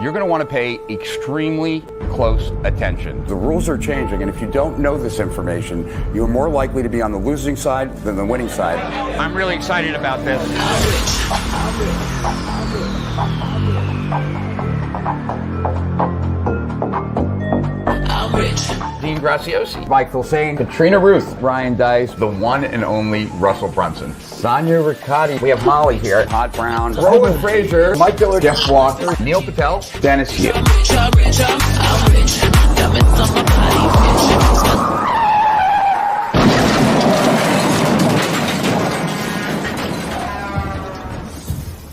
you're going to want to pay extremely close attention. The rules are changing, and if you don't know this information, you're more likely to be on the losing side than the winning side. I'm really excited about this. Dean Graziosi, Michael Sain, Katrina Ruth, Ryan Dice, the one and only Russell Brunson, Sonia Riccati. We have Molly here, Todd Brown, Roland Fraser, Mike Dillard, Jeff Walker, Neil Patel, Dennis Hughes.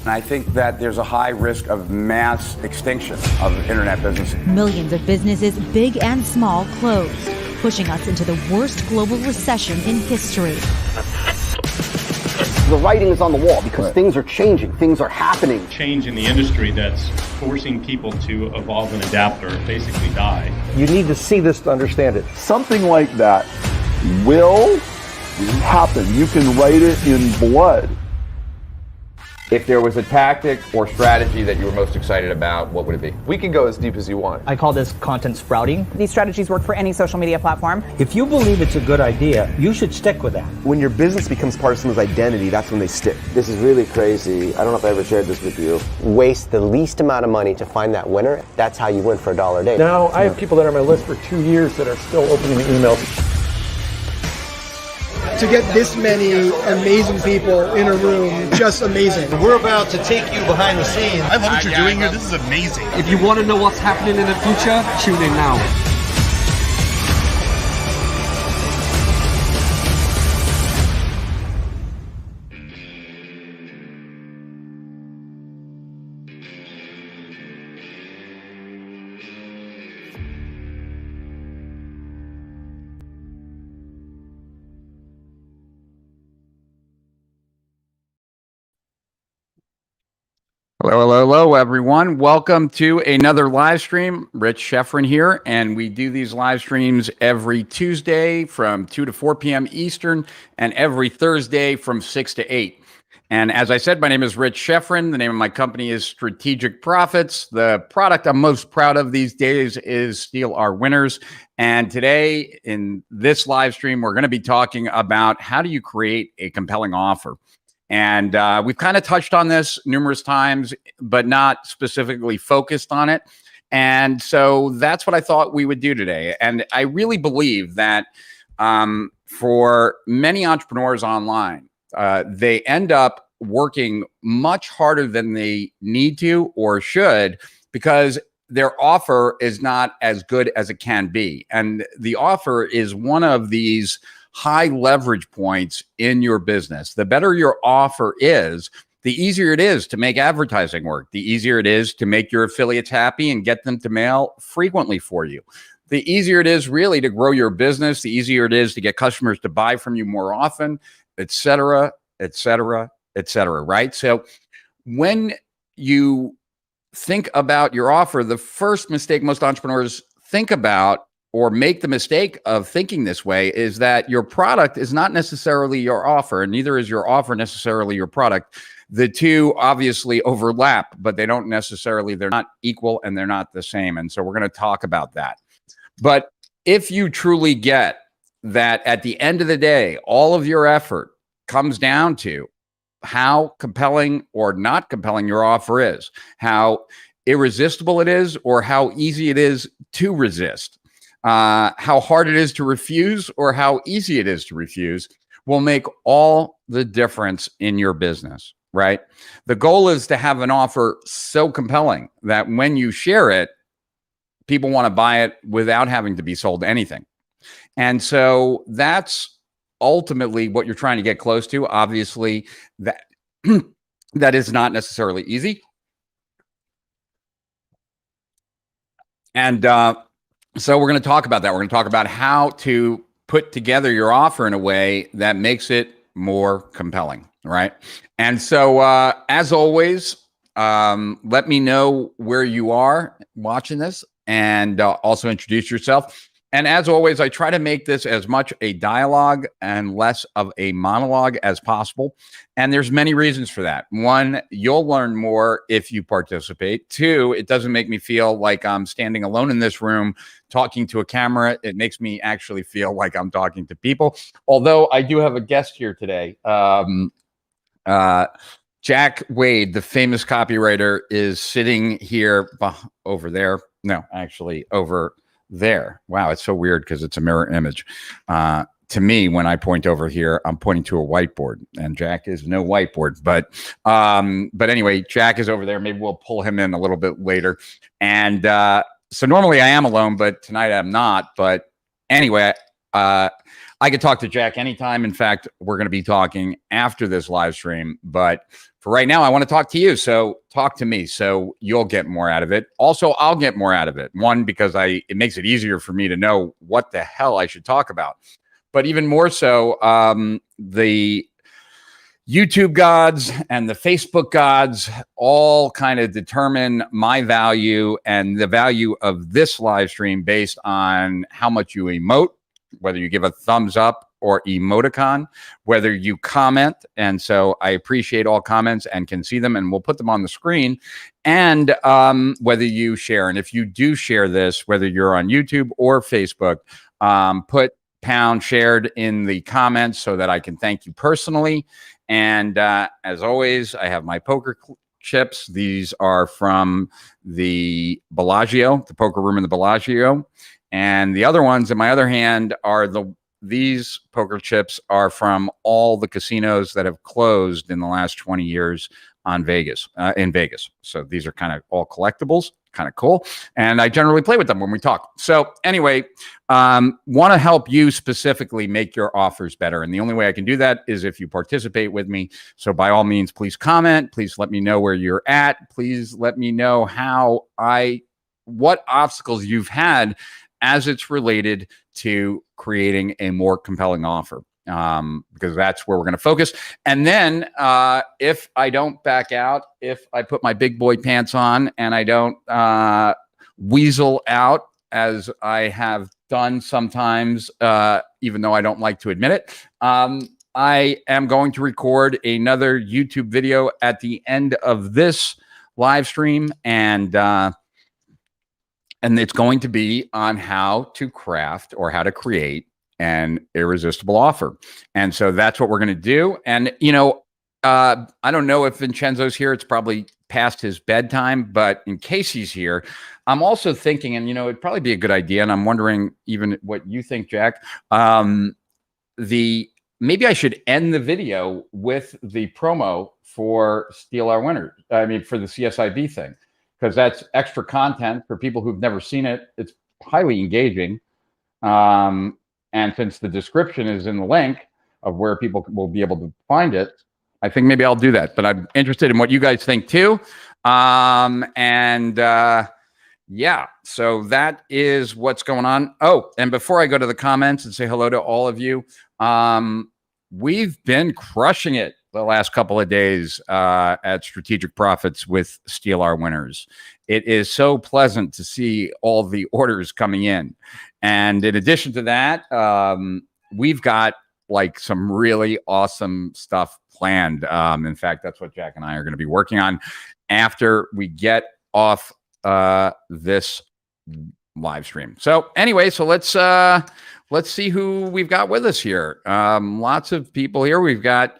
And I think that there's a high risk of mass extinction of internet businesses. Millions of businesses, big and small, closed, pushing us into the worst global recession in history. The writing is on the wall because things are changing, things are happening. Change in the industry that's forcing people to evolve and adapt or basically die. You need to see this to understand it. Something like that will happen. You can write it in blood. If there was a tactic or strategy that you were most excited about, what would it be? We can go as deep as you want. I call this content sprouting. These strategies work for any social media platform. If you believe it's a good idea, you should stick with that. When your business becomes part of someone's identity, that's when they stick. This is really crazy. I don't know if I ever shared this with you. Waste the least amount of money to find that winner. That's how you win for $1 a day. Now, I have people that are on my list for 2 years that are still opening the emails. To get this many amazing people in a room, just amazing. We're about to take you behind the scenes. I love what you're doing here. This is amazing. If you want to know what's happening in the future, tune in now. Hello, everyone. Welcome to another live stream. Rich Schefren here, and we do these live streams every Tuesday from 2 to 4 p.m. Eastern and every Thursday from 6 to 8. And as I said, my name is Rich Schefren. The name of my company is Strategic Profits. The product I'm most proud of these days is Steal Our Winners. And today in this live stream, we're going to be talking about how do you create a compelling offer. And we've kind of touched on this numerous times, but not specifically focused on it. And so that's what I thought we would do today. And I really believe that for many entrepreneurs online, they end up working much harder than they need to or should because their offer is not as good as it can be. And the offer is one of these high leverage points in your business. The better your offer is, the easier it is to make advertising work. The easier it is to make your affiliates happy and get them to mail frequently for you. The easier it is really to grow your business. The easier it is to get customers to buy from you more often, et cetera, et cetera, et cetera, right? So when you think about your offer, the first mistake most entrepreneurs think about or make the mistake of thinking this way is that your product is not necessarily your offer, and neither is your offer necessarily your product. The two obviously overlap, but they don't necessarily, they're not equal and they're not the same. And so we're going to talk about that. But if you truly get that at the end of the day, all of your effort comes down to how compelling or not compelling your offer is, how irresistible it is, or how easy it is to resist, how hard it is to refuse or how easy it is to refuse will make all the difference in your business, right? The goal is to have an offer so compelling that when you share it, people want to buy it without having to be sold anything. And so that's ultimately what you're trying to get close to. Obviously, that is not necessarily easy. And so we're going to talk about that. We're going to talk about how to put together your offer in a way that makes it more compelling, right? And so as always, let me know where you are watching this and also introduce yourself. And as always, I try to make this as much a dialogue and less of a monologue as possible. And there's many reasons for that. One, you'll learn more if you participate. Two, it doesn't make me feel like I'm standing alone in this room talking to a camera. It makes me actually feel like I'm talking to people. Although I do have a guest here today. Jack Wade, the famous copywriter, is sitting here over there. No, actually over there. Wow, it's so weird because it's a mirror image. To me, when I point over here, I'm pointing to a whiteboard, and Jack is no whiteboard. But anyway, Jack is over there. Maybe we'll pull him in a little bit later. And so normally I am alone, but tonight I'm not. But anyway, I could talk to Jack anytime. In fact, we're going to be talking after this live stream. But for right now, I want to talk to you. So talk to me so you'll get more out of it. Also, I'll get more out of it. One, because it makes it easier for me to know what the hell I should talk about. But even more so, the YouTube gods and the Facebook gods all kind of determine my value and the value of this live stream based on how much you emote, whether you give a thumbs up or emoticon, whether you comment. And so I appreciate all comments and can see them, and we'll put them on the screen. And whether you share. And if you do share this, whether you're on YouTube or Facebook, put pound shared in the comments so that I can thank you personally. And as always, I have my poker chips. These are from the Bellagio, the poker room in the Bellagio. And the other ones in my other hand are these poker chips are from all the casinos that have closed in the last 20 years in Vegas. So these are kind of all collectibles, kind of cool. And I generally play with them when we talk. So anyway, want to help you specifically make your offers better. And the only way I can do that is if you participate with me. So by all means, please comment. Please let me know where you're at. Please let me know what obstacles you've had as it's related to creating a more compelling offer, because that's where we're going to focus. And then if I don't back out, if I put my big boy pants on and I don't weasel out, as I have done sometimes, even though I don't like to admit it, I am going to record another YouTube video at the end of this live stream, and it's going to be on how to craft or how to create an irresistible offer. And so that's what we're going to do. And, I don't know if Vincenzo's here. It's probably past his bedtime, but in case he's here, I'm also thinking, and, it'd probably be a good idea. And I'm wondering even what you think, Jack, maybe I should end the video with the promo for Steal Our Winners. For the CSIB thing. Because that's extra content for people who've never seen it. It's highly engaging. And since the description is in the link of where people will be able to find it, I think maybe I'll do that. But I'm interested in what you guys think too. Yeah, so that is what's going on. Oh, and before I go to the comments and say hello to all of you, we've been crushing it the last couple of days at Strategic Profits with Steal Our Winners. It is so pleasant to see all the orders coming in. And in addition to that, we've got like some really awesome stuff planned. In fact, that's what Jack and I are going to be working on after we get off this live stream. So anyway, so let's see who we've got with us here. Lots of people here. We've got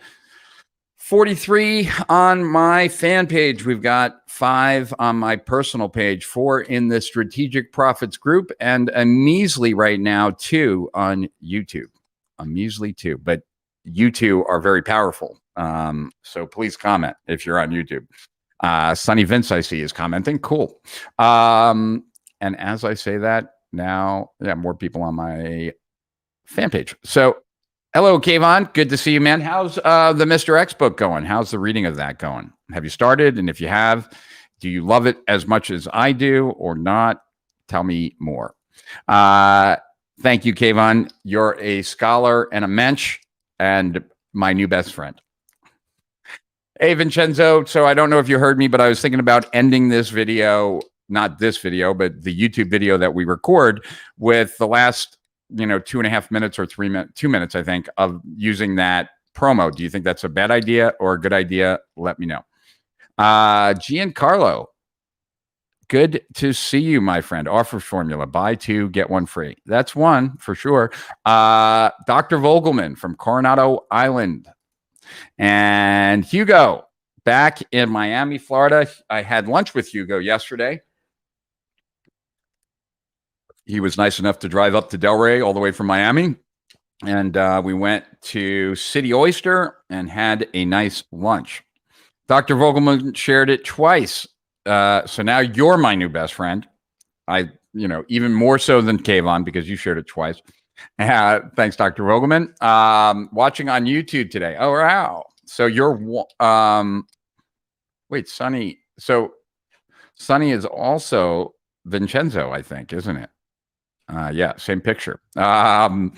43 on my fan page. We've got 5 on my personal page, 4 in the Strategic Profits group, and a measly right now 2 on YouTube. A measly 2, but you two are very powerful. So please comment if you're on YouTube. Sonny Vince, I see, is commenting. Cool. And as I say that, now, more people on my fan page. So hello, Kayvon. Good to see you, man. How's the Mr. X book going? How's the reading of that going? Have you started? And if you have, do you love it as much as I do or not? Tell me more. Thank you, Kayvon. You're a scholar and a mensch and my new best friend. Hey, Vincenzo. So I don't know if you heard me, but I was thinking about ending this video not this video, but the YouTube video that we record with the last, 2.5 minutes or 2 minutes, I think, of using that promo. Do you think that's a bad idea or a good idea? Let me know. Giancarlo, good to see you, my friend. Offer formula, buy 2, get 1 free. That's one for sure. Dr. Vogelman from Coronado Island. And Hugo, back in Miami, Florida. I had lunch with Hugo yesterday. He was nice enough to drive up to Delray all the way from Miami. And we went to City Oyster and had a nice lunch. Dr. Vogelman shared it twice. So now you're my new best friend. Even more so than Kayvon because you shared it twice. Thanks, Dr. Vogelman. Watching on YouTube today. Oh, wow. So you're, wait, Sonny. So Sonny is also Vincenzo, I think, isn't it? Yeah, same picture. Todd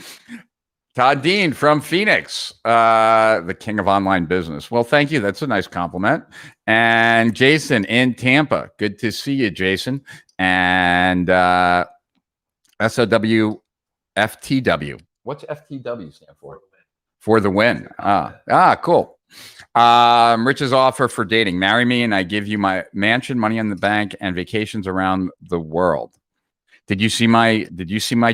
Dean from Phoenix, the king of online business. Well, thank you. That's a nice compliment. And Jason in Tampa. Good to see you, Jason. And SOW FTW. What's FTW stand for? For the win. Cool. Rich's offer for dating. Marry me and I give you my mansion, money in the bank, and vacations around the world. Did you see my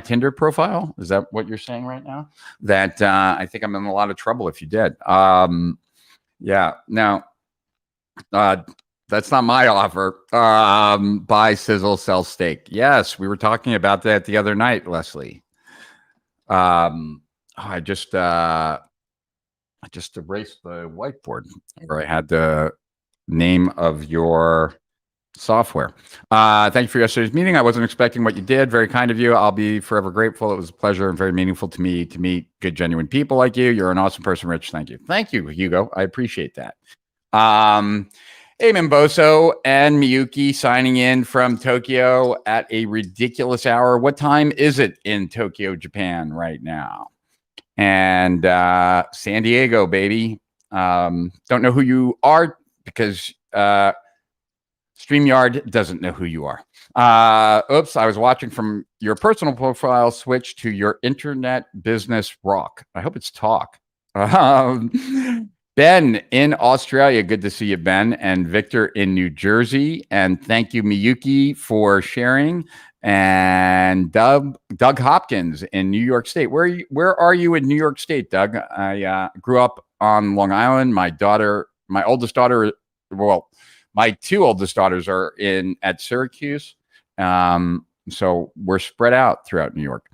Tinder profile? Is that what you're saying right now? That I think I'm in a lot of trouble if you did. Yeah. Now, that's not my offer. Buy, sizzle, sell steak. Yes, we were talking about that the other night, Leslie. I just erased the whiteboard where I had the name of your software. Thank you for yesterday's meeting. I wasn't expecting what you did. Very kind of you. I'll be forever grateful. It was a pleasure and very meaningful to me to meet good, genuine people like you. You're an awesome person, Rich. Thank you. Thank you, Hugo. I appreciate that. Eamon Boso and Miyuki signing in from Tokyo at a ridiculous hour. What time is it in Tokyo, Japan right now? And San Diego, baby. Don't know who you are because StreamYard doesn't know who you are. Oops, I was watching from your personal profile, switch to your internet business rock. I hope it's talk. Ben in Australia, good to see you, Ben. And Victor in New Jersey. And thank you, Miyuki, for sharing. And Doug Hopkins in New York State. Where are you in New York State, Doug? I grew up on Long Island. My oldest daughter, my 2 oldest daughters are at Syracuse. So we're spread out throughout New York.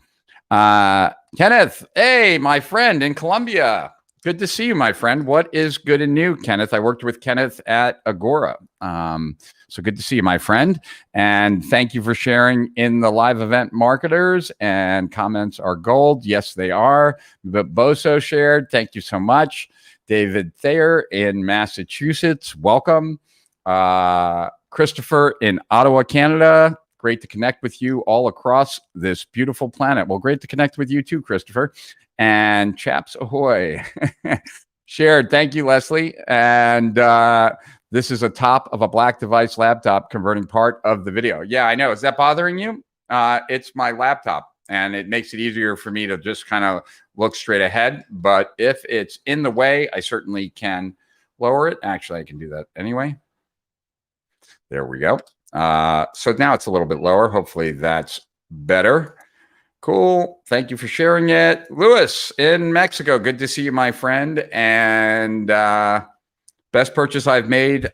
Kenneth, hey, my friend in Colombia. Good to see you, my friend. What is good and new, Kenneth? I worked with Kenneth at Agora. So good to see you, my friend. And thank you for sharing in the live event marketers. And comments are gold. Yes, they are. But Boso shared. Thank you so much. David Thayer in Massachusetts. Welcome. Christopher in Ottawa, Canada. Great to connect with you all across this beautiful planet. Well, great to connect with you too, Christopher. And Chaps Ahoy. Shared. Thank you, Leslie. And this is a top of a black device laptop converting part of the video. Yeah, I know. Is that bothering you? It's my laptop, and it makes it easier for me to just kind of look straight ahead. But if it's in the way, I certainly can lower it. Actually, I can do that anyway. There we go. So now it's a little bit lower. Hopefully that's better. Cool. Thank you for sharing it. Louis in Mexico. Good to see you, my friend. And best purchase I've made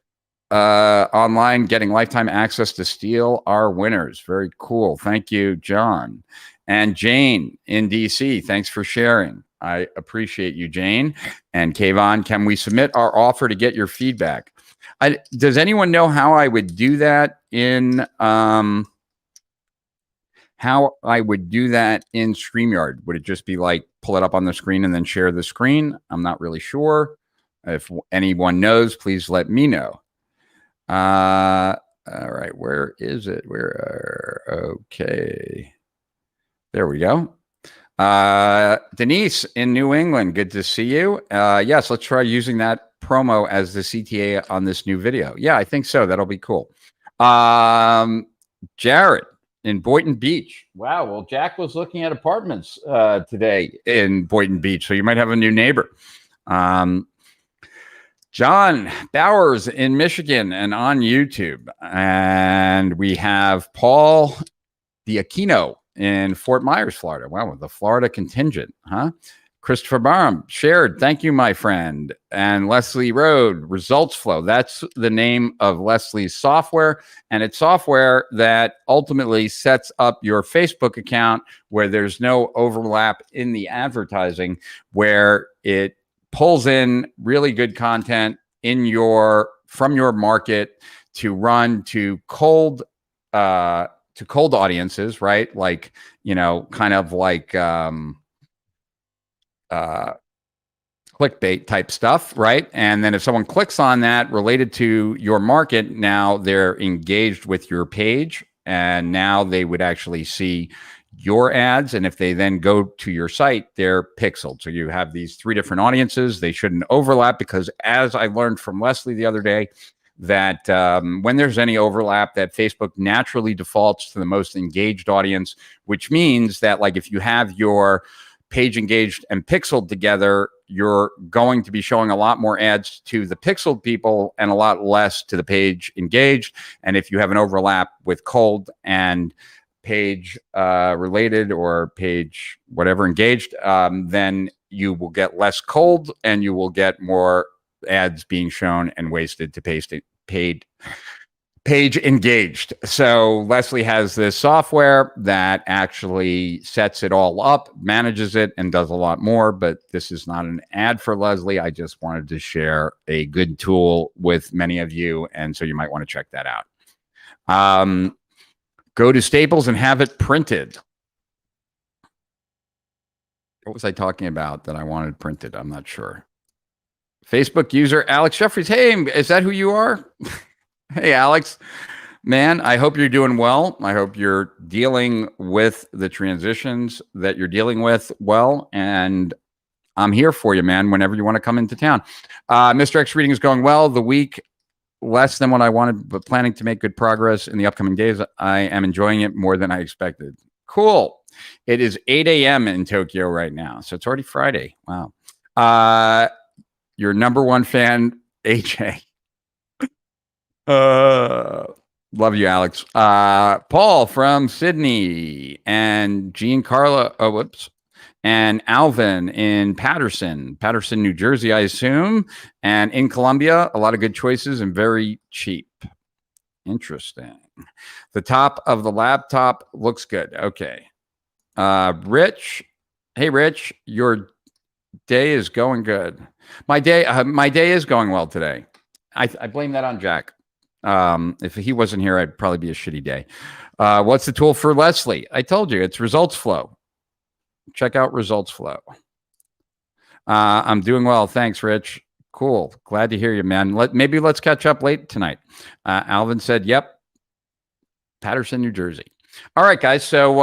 online, getting lifetime access to Steal our winners. Very cool. Thank you, John. And Jane in DC. Thanks for sharing. I appreciate you, Jane. And Kayvon, can we submit our offer to get your feedback? Does anyone know how I would do that in StreamYard? Would it just be like pull it up on the screen and then share the screen? I'm not really sure. If anyone knows, please let me know. All right, where is it? Okay. There we go. Denise in New England, good to see you. Yes, let's try using that promo as the CTA on this new video. Yeah, I think so. That'll be cool. Jared in Boynton Beach. Wow. Well, Jack was looking at apartments today in Boynton Beach, so you might have a new neighbor. John Bowers in Michigan and on YouTube. And we have Paul Diaquino in Fort Myers, Florida. Wow, the Florida contingent, huh? Christopher Barham shared. Thank you, my friend. And Leslie Road, Results Flow. That's the name of Leslie's software. And it's software that ultimately sets up your Facebook account where there's no overlap in the advertising, where it pulls in really good content in from your market to run to cold audiences, right? Like, kind of like clickbait type stuff, right? And then if someone clicks on that related to your market, now they're engaged with your page, and now they would actually see your ads. And if they then go to your site, they're pixeled. So you have these 3 different audiences. They shouldn't overlap, because as I learned from Leslie the other day, that when there's any overlap, that Facebook naturally defaults to the most engaged audience, which means that, like, if you have your page engaged and pixeled together, you're going to be showing a lot more ads to the pixeled people and a lot less to the page engaged. And if you have an overlap with cold and page related, or page whatever engaged, then you will get less cold and you will get more ads being shown and wasted to page engaged. So Leslie has this software that actually sets it all up, manages it, and does a lot more. But this is not an ad for Leslie. I just wanted to share a good tool with many of you, and so you might want to check that out. Go to Staples and have it printed. What was I talking about that I wanted printed? I'm not sure. Facebook user Alex Jeffries. Hey, is that who you are? Hey, Alex. Man, I hope you're doing well. I hope you're dealing with the transitions that you're dealing with well. And I'm here for you, man, whenever you want to come into town. Mr. X reading is going well. The week less than what I wanted, but planning to make good progress in the upcoming days. I am enjoying it more than I expected. Cool. It is 8 a.m. in Tokyo right now, so it's already Friday. Wow. Your number one fan, AJ. Love you, Alex. Paul from Sydney, and Giancarlo. Oh, whoops. And Alvin in Patterson, New Jersey, I assume. And in Colombia, a lot of good choices and very cheap. Interesting. The top of the laptop looks good. Okay. Rich. Hey, Rich, your day is going good. My day is going well today. I blame that on Jack. If he wasn't here, I'd probably be a shitty day. What's the tool for Leslie? I told you, it's Results Flow. Check out Results Flow. I'm doing well. Thanks, Rich. Cool. Glad to hear you, man. Maybe let's catch up late tonight. Alvin said, yep. Patterson, New Jersey. All right, guys. So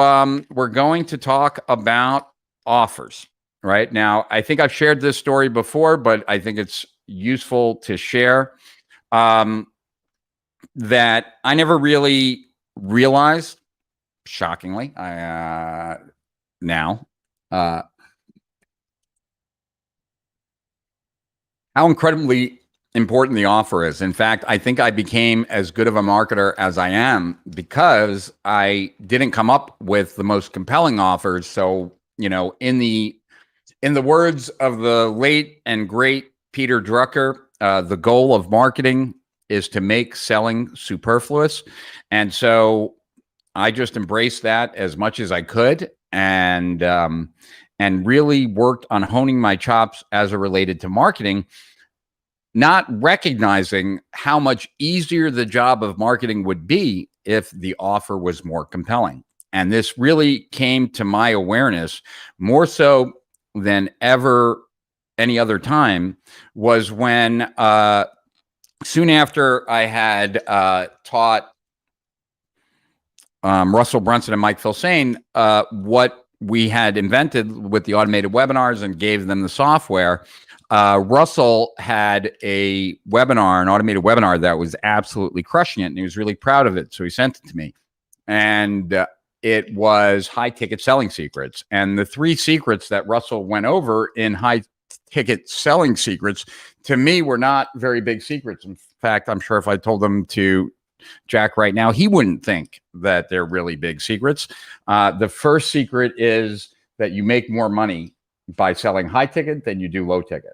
we're going to talk about offers right now. I think I've shared this story before, but I think it's useful to share. That I never really realized, shockingly, now, how incredibly important the offer is. In fact, I think I became as good of a marketer as I am because I didn't come up with the most compelling offers. So, in the words of the late and great Peter Drucker, the goal of marketing is to make selling superfluous. And so I just embraced that as much as I could, and really worked on honing my chops as it related to marketing, not recognizing how much easier the job of marketing would be if the offer was more compelling. And this really came to my awareness more so than ever any other time, was when soon after I had taught Russell Brunson and Mike Filsaime what we had invented with the automated webinars and gave them the software, Russell had an automated webinar that was absolutely crushing it, and he was really proud of it. So he sent it to me. and it was high ticket selling secrets. And the 3 secrets that Russell went over in high ticket selling secrets, to me, were not very big secrets. In fact, I'm sure if I told them to Jack right now, he wouldn't think that they're really big secrets. The first secret is that you make more money by selling high ticket than you do low ticket.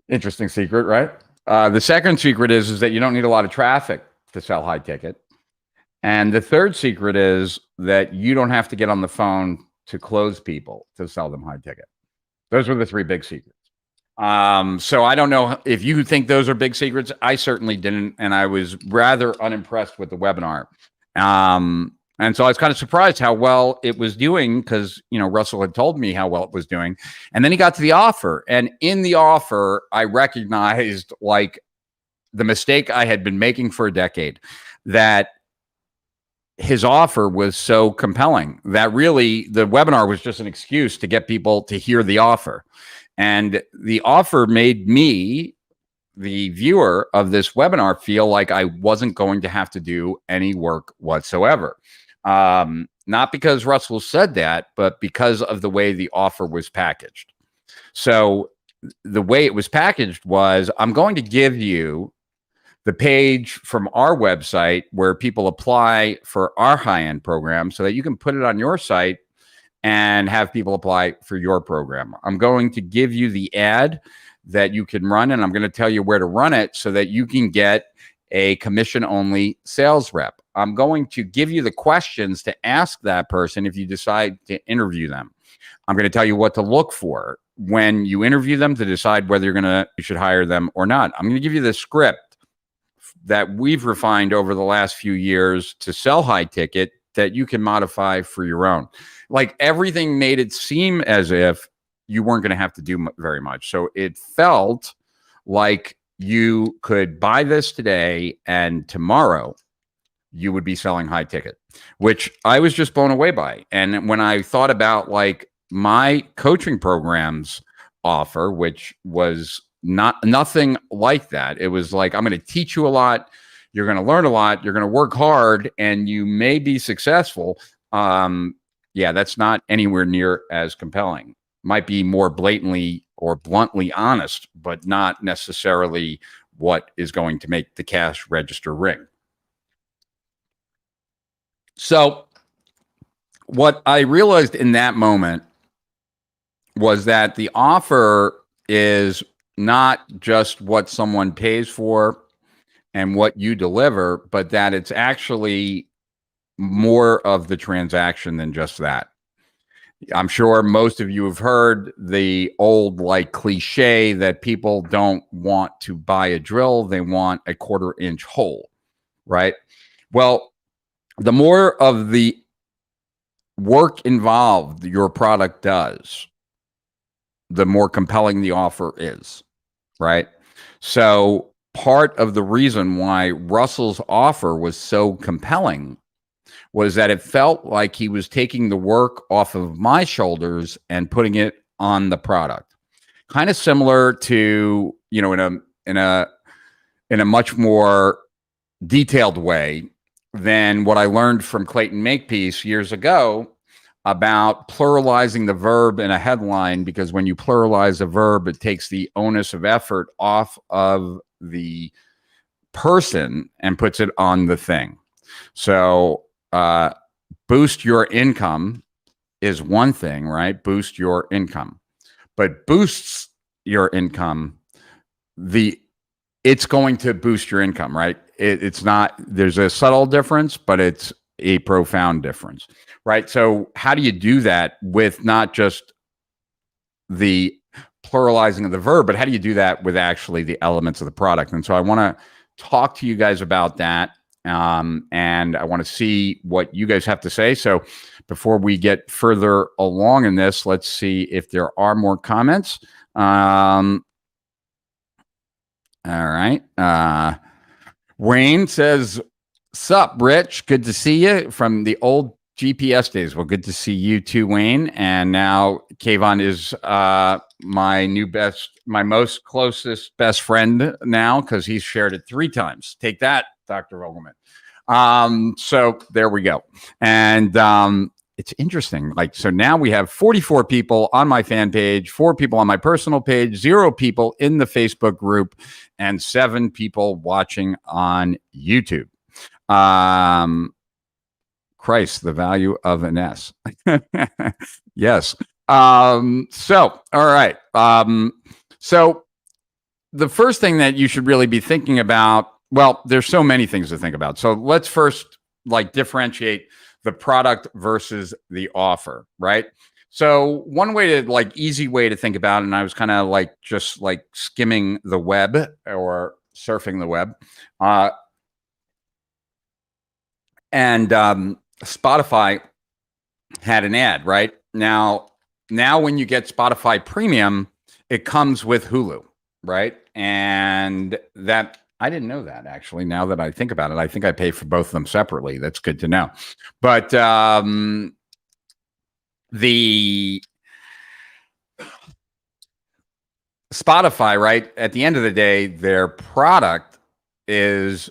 Interesting secret, right? The second secret is that you don't need a lot of traffic to sell high ticket. And the third secret is that you don't have to get on the phone to close people to sell them high ticket. Those were the 3 big secrets. So I don't know if you think those are big secrets. I certainly didn't. And I was rather unimpressed with the webinar. And so I was kind of surprised how well it was doing, because, you know, Russell had told me how well it was doing. And then he got to the offer. And in the offer, I recognized, like, the mistake I had been making for a decade, that his offer was so compelling that really the webinar was just an excuse to get people to hear the offer. And the offer made me, the viewer of this webinar, feel like I wasn't going to have to do any work whatsoever. Not because Russell said that, but because of the way the offer was packaged. So the way it was packaged was, I'm going to give you the page from our website where people apply for our high-end program so that you can put it on your site and have people apply for your program. I'm going to give you the ad that you can run, and I'm going to tell you where to run it so that you can get a commission-only sales rep. I'm going to give you the questions to ask that person if you decide to interview them. I'm going to tell you what to look for when you interview them to decide whether you should hire them or not. I'm going to give you the script that we've refined over the last few years to sell high ticket that you can modify for your own. Like, everything made it seem as if you weren't going to have to do very much. So it felt like you could buy this today and tomorrow you would be selling high ticket, which I was just blown away by. And when I thought about, like, my coaching programs offer, which was nothing like that. It was like, I'm going to teach you a lot. You're going to learn a lot. You're going to work hard, and you may be successful. Yeah, that's not anywhere near as compelling. Might be more blatantly or bluntly honest, but not necessarily what is going to make the cash register ring. So what I realized in that moment was that the offer is not just what someone pays for and what you deliver, but that it's actually more of the transaction than just that. I'm sure most of you have heard the old, like, cliche that people don't want to buy a drill, they want a 1/4 inch hole, right? Well, the more of the work involved your product does, the more compelling the offer is, right? So part of the reason why Russell's offer was so compelling was that it felt like he was taking the work off of my shoulders and putting it on the product. Kind of similar to, you know, in a much more detailed way than what I learned from Clayton Makepeace years ago about pluralizing the verb in a headline, because when you pluralize a verb, it takes the onus of effort off of the person and puts it on the thing. So boost your income is one thing, right? Boost your income. But boosts your income, it's going to boost your income, right? It's not, there's a subtle difference, but it's a profound difference, right? So how do you do that with not just the pluralizing of the verb, but how do you do that with actually the elements of the product? And so I want to talk to you guys about that. And I want to see what you guys have to say. So before we get further along in this, let's see if there are more comments. All right. Wayne says, "Sup, Rich? Good to see you from the old GPS days." Well, good to see you too, Wayne. And now Kayvon is my most closest best friend now, because he's shared it 3 times. Take that, Dr. Vogelman. So there we go. And it's interesting. Like, so now we have 44 people on my fan page, 4 people on my personal page, 0 people in the Facebook group, and 7 people watching on YouTube. Christ, the value of an S. Yes. So, all right. So the first thing that you should really be thinking about, well, there's so many things to think about. So let's first differentiate the product versus the offer, right? So one way to easy way to think about it, and I was kind of just skimming the web or surfing the web, and Spotify had an ad, right? Now when you get Spotify Premium, it comes with Hulu, right? And that, I didn't know that, actually. Now that I think about it, I think I pay for both of them separately. That's good to know. But the Spotify, right, at the end of the day, their product is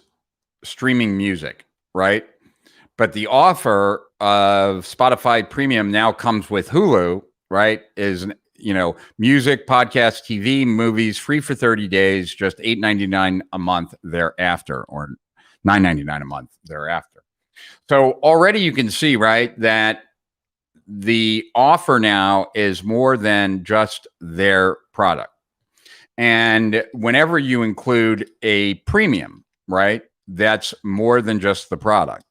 streaming music, right? But the offer of Spotify Premium now comes with Hulu, right? Is, music, podcast, TV, movies, free for 30 days, just $8.99 a month thereafter, or $9.99 a month thereafter. So already you can see, right, that the offer now is more than just their product. And whenever you include a premium, right, that's more than just the product.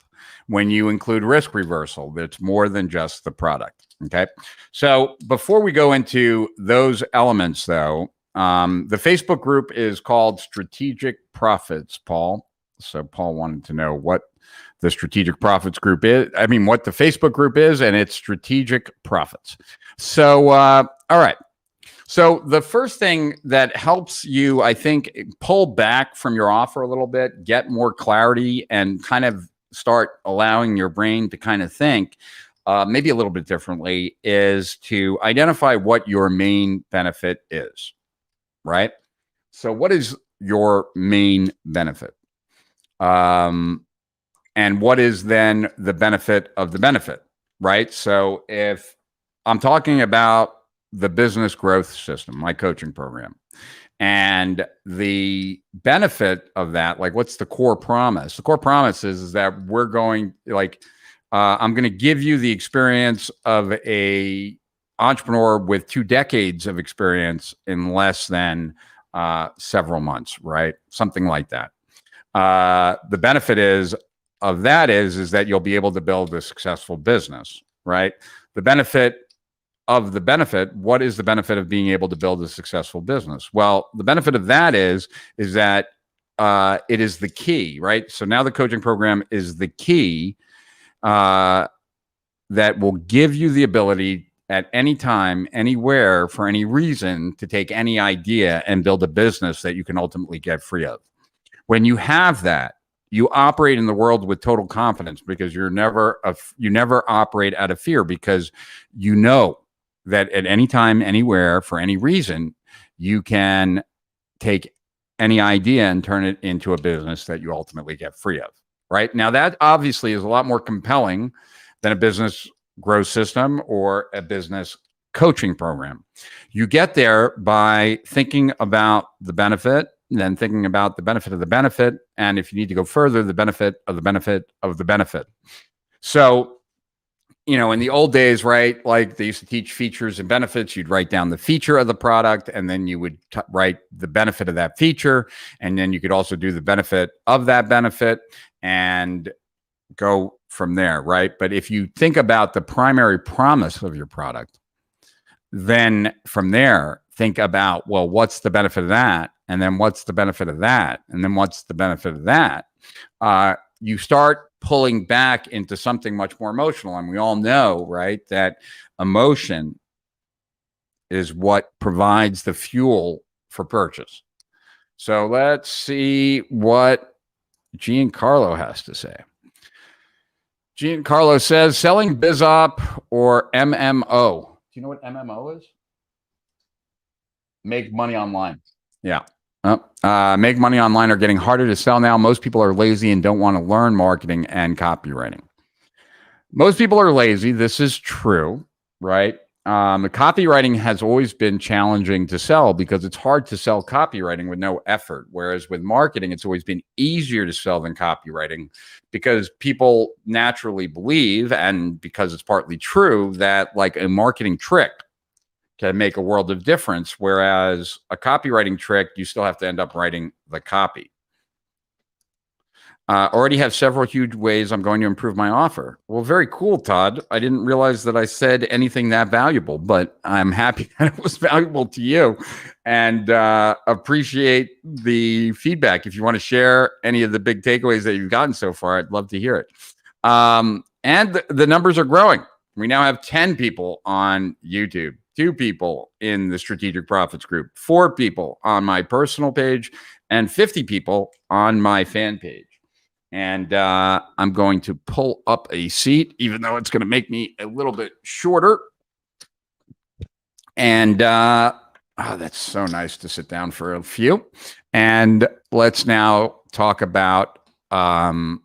When you include risk reversal, that's more than just the product. Okay. So before we go into those elements, though, the Facebook group is called Strategic Profits, Paul. So Paul wanted to know what the Strategic Profits group is. I mean, what the Facebook group is, and it's Strategic Profits. So, all right. So the first thing that helps you, I think, pull back from your offer a little bit, get more clarity, and kind of start allowing your brain to kind of think maybe a little bit differently, is to identify what your main benefit is, right? So what is your main benefit? And what is then the benefit of the benefit, right? So if I'm talking about the business growth system, my coaching program, and the benefit of that, what's the core promise? The core promise is that we're going, I'm going to give you the experience of a entrepreneur with 2 decades of experience in less than several months, right? Something like that. The benefit is that you'll be able to build a successful business, right? The benefit of the benefit, what is the benefit of being able to build a successful business? Well, the benefit of that is that it is the key, right? So now the coaching program is the key that will give you the ability at any time, anywhere, for any reason, to take any idea and build a business that you can ultimately get free of. When you have that, you operate in the world with total confidence, because you never operate out of fear, because you know that at any time, anywhere, for any reason, you can take any idea and turn it into a business that you ultimately get free of, right? Now, that obviously is a lot more compelling than a business growth system or a business coaching program. You get there by thinking about the benefit, and then thinking about the benefit of the benefit, and if you need to go further, the benefit of the benefit of the benefit. So, in the old days, right, they used to teach features and benefits. You'd write down the feature of the product, and then you would write the benefit of that feature, and then you could also do the benefit of that benefit and go from there, right? But if you think about the primary promise of your product, then from there, think about, well, what's the benefit of that? And then what's the benefit of that? And then what's the benefit of that? You start pulling back into something much more emotional. And we all know, right, that emotion is what provides the fuel for purchase. So let's see what Giancarlo has to say. Giancarlo says, selling BizOp or MMO. Do you know what MMO is? Make money online. Yeah. Make money online are getting harder to sell now. Most people are lazy and don't want to learn marketing and copywriting. Most people are lazy. This is true, right? The copywriting has always been challenging to sell because it's hard to sell copywriting with no effort. Whereas with marketing, it's always been easier to sell than copywriting because people naturally believe, and because it's partly true, that like a marketing trick can make a world of difference. Whereas a copywriting trick, you still have to end up writing the copy. Already have several huge ways I'm going to improve my offer. Well, very cool, Todd. I didn't realize that I said anything that valuable, but I'm happy that it was valuable to you and appreciate the feedback. If you want to share any of the big takeaways that you've gotten so far, I'd love to hear it. And the numbers are growing. We now have 10 people on YouTube, 2 people in the Strategic Profits group, 4 people on my personal page, and 50 people on my fan page. And I'm going to pull up a seat, even though it's going to make me a little bit shorter. And that's so nice to sit down for a few. And let's now talk about the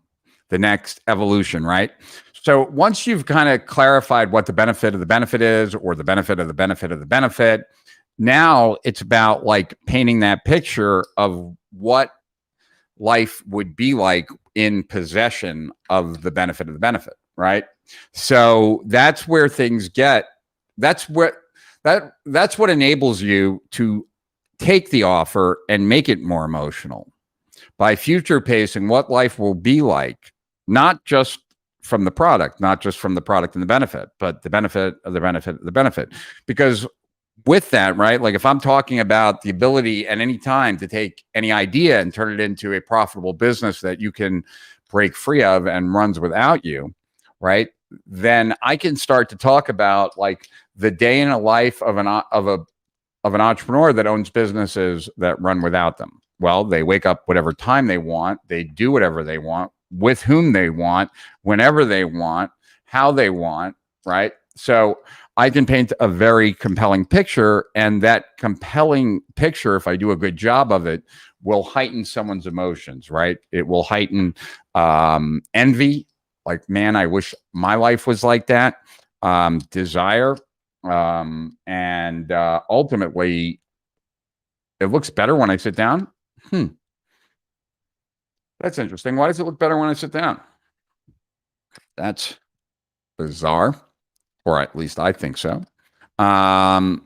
next evolution, right? So once you've kind of clarified what the benefit of the benefit is, or the benefit of the benefit of the benefit, now it's about like painting that picture of what life would be like in possession of the benefit of the benefit, right? So that's where things get, that's what enables you to take the offer and make it more emotional by future pacing what life will be like, not just from the product, not just from the product and the benefit, but the benefit of the benefit of the benefit. Because with that, right, like if I'm talking about the ability at any time to take any idea and turn it into a profitable business that you can break free of and runs without you, right, then I can start to talk about like the day in a life of an entrepreneur that owns businesses that run without them. Well, they wake up whatever time they want, they do whatever they want, with whom they want, whenever they want, how they want, right? So I can paint a very compelling picture, and that compelling picture, if I do a good job of it, will heighten someone's emotions, right? It will heighten envy, like, man, I wish my life was like that, desire, and ultimately, it looks better when I sit down. That's interesting. Why does it look better when I sit down? That's bizarre. Or at least I think so. Guys,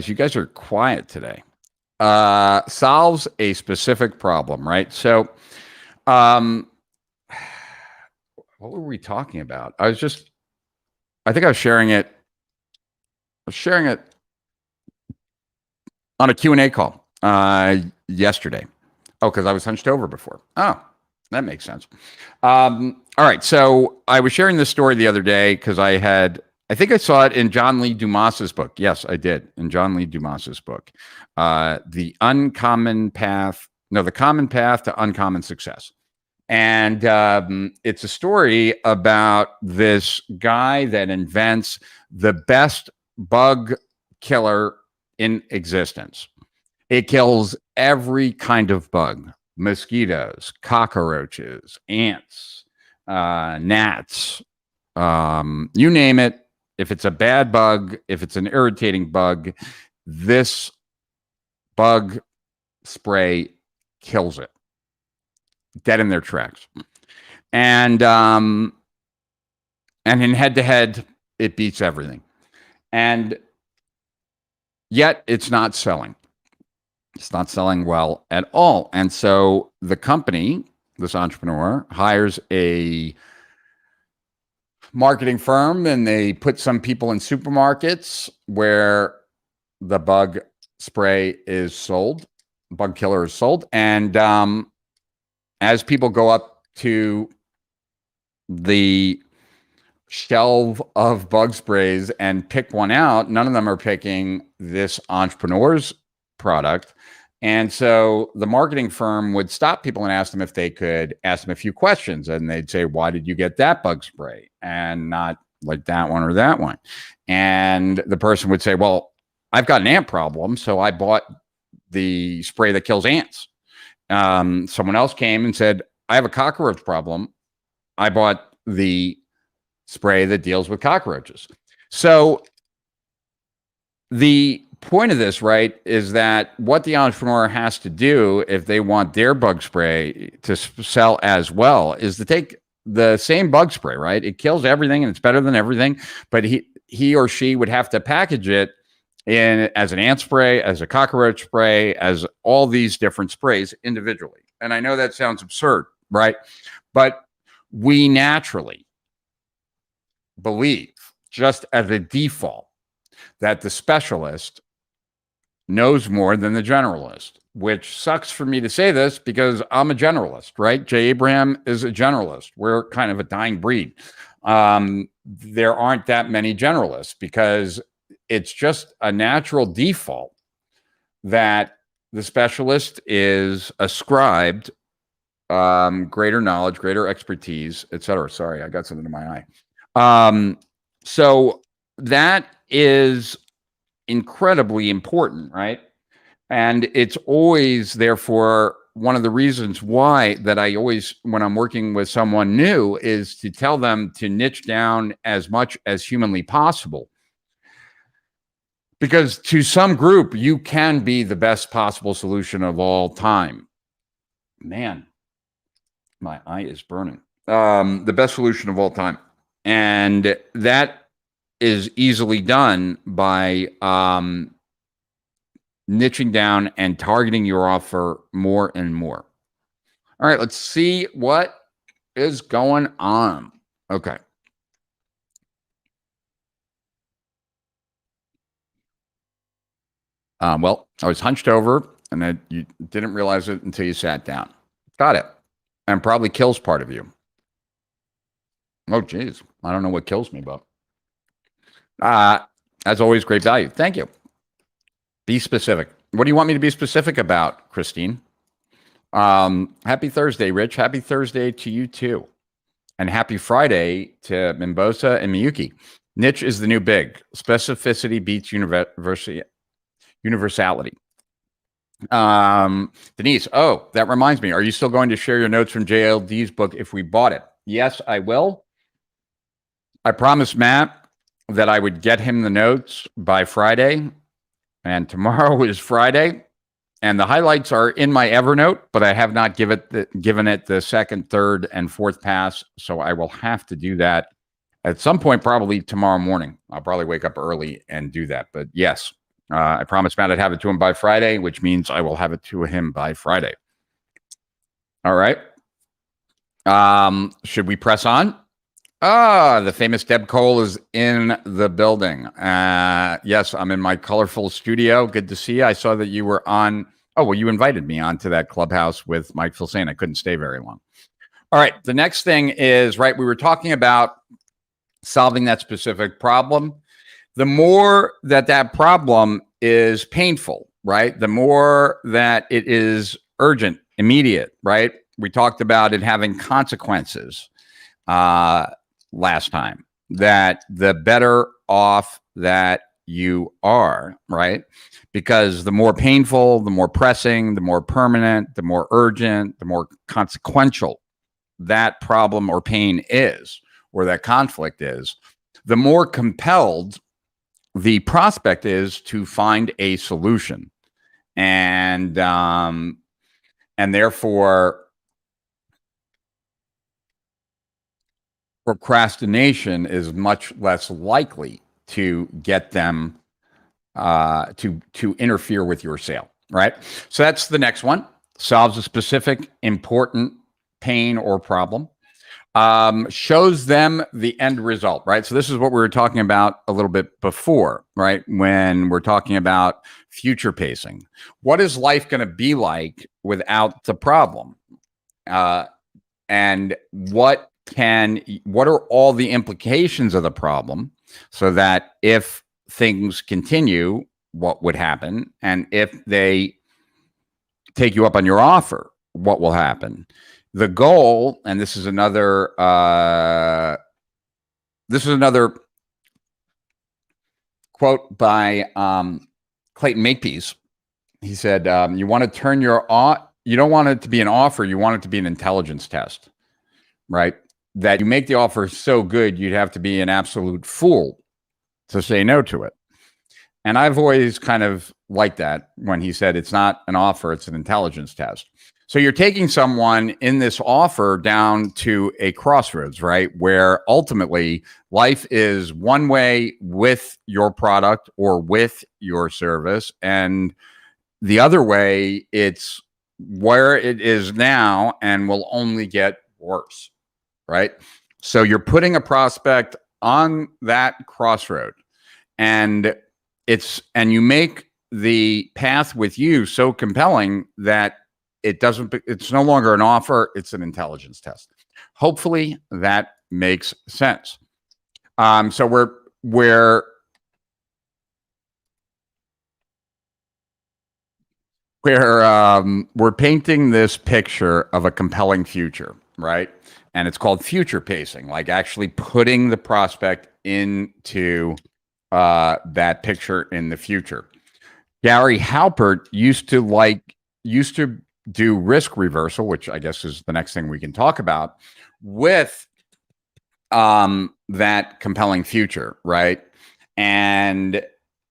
you guys are quiet today. Solves a specific problem, right? So what were we talking about? I think I was sharing it. On a Q&A call yesterday. Oh, because I was hunched over before. Oh, that makes sense. All right. So I was sharing this story the other day because I think I saw it in John Lee Dumas's book. Yes, I did. In John Lee Dumas's book, The Common Path to Uncommon Success. And it's a story about this guy that invents the best bug killer in existence. It kills every kind of bug. Mosquitoes, cockroaches, ants, gnats, you name it. If it's a bad bug, if it's an irritating bug, this bug spray kills it. Dead in their tracks. And in head-to-head, it beats everything. And yet it's not selling. It's not selling well at all. And so the company, this entrepreneur, hires a marketing firm, and they put some people in supermarkets where the bug spray is sold, bug killer is sold. And as people go up to the shelf of bug sprays and pick one out, none of them are picking this entrepreneur's product. And so the marketing firm would stop people and ask them if they could ask them a few questions. And they'd say, why did you get that bug spray and not like that one or that one? And the person would say, well, I've got an ant problem, so I bought the spray that kills ants. Someone else came and said, I have a cockroach problem. I bought the spray that deals with cockroaches. So the point of this, right, is that what the entrepreneur has to do if they want their bug spray to sell as well is to take the same bug spray, right? It kills everything and it's better than everything, but he or she would have to package it in as an ant spray, as a cockroach spray, as all these different sprays individually. And I know that sounds absurd, right? But we naturally believe, just as a default, that the specialist knows more than the generalist, which sucks for me to say this because I'm a generalist, right? Jay Abraham is a generalist. We're kind of a dying breed. There aren't that many generalists because it's just a natural default that the specialist is ascribed greater knowledge, greater expertise, etc. Sorry, I got something in my eye. So that is incredibly important, right? And it's always, therefore, one of the reasons why that I always, when I'm working with someone new, is to tell them to niche down as much as humanly possible. Because to some group, you can be the best possible solution of all time. Man, my eye is burning. The best solution of all time. And that is easily done by niching down and targeting your offer more and more. All right, let's see what is going on. Okay. Well, I was hunched over and you didn't realize it until you sat down. Got it. And probably kills part of you. Oh, geez. I don't know what kills me, but as always, great value. Thank you. Be specific. What do you want me to be specific about, Christine? Happy Thursday, Rich. Happy Thursday to you too. And happy Friday to Mimbosa and Miyuki. Niche is the new big. Specificity beats universality. Denise, oh, that reminds me. Are you still going to share your notes from JLD's book if we bought it? Yes, I will. I promised Matt that I would get him the notes by Friday. And tomorrow is Friday. And the highlights are in my Evernote, but I have not given it the second, third, and fourth pass. So I will have to do that at some point, probably tomorrow morning. I'll probably wake up early and do that. But yes, I promised Matt I'd have it to him by Friday, which means I will have it to him by Friday. All right. Should we press on? The famous Deb Cole is in the building. Yes, I'm in my colorful studio. Good to see you. I saw that you were on. Oh, well, you invited me onto that clubhouse with Mike Filsain. I couldn't stay very long. All right. The next thing is, right, we were talking about solving that specific problem. The more that problem is painful, right? The more that it is urgent, immediate, right? We talked about it having consequences last time, that the better off that you are, right? Because the more painful, the more pressing, the more permanent, the more urgent, the more consequential that problem or pain is, or that conflict is, the more compelled the prospect is to find a solution. And therefore, procrastination is much less likely to get them to interfere with your sale, right? So that's the next one. Solves a specific important pain or problem. Shows them the end result, right? So this is what we were talking about a little bit before, right? When we're talking about future pacing. What is life going to be like without the problem? And what are all the implications of the problem, so that if things continue, what would happen? And if they take you up on your offer, what will happen? The goal, and this is another quote by Clayton Makepeace, He said, you want to turn you don't want it to be an offer. You want it to be an intelligence test, right? That you make the offer so good, you'd have to be an absolute fool to say no to it. And I've always kind of liked that when he said it's not an offer, it's an intelligence test. So you're taking someone in this offer down to a crossroads, right? Where ultimately life is one way with your product or with your service, and the other way, it's where it is now and will only get worse, right? So you're putting a prospect on that crossroad, and you make the path with you so compelling that it's no longer an offer, it's an intelligence test. Hopefully that makes sense. So we're painting this picture of a compelling future, right? And it's called future pacing, like actually putting the prospect into that picture in the future. Gary Halpert used to do risk reversal, which I guess is the next thing we can talk about, with that compelling future, right? And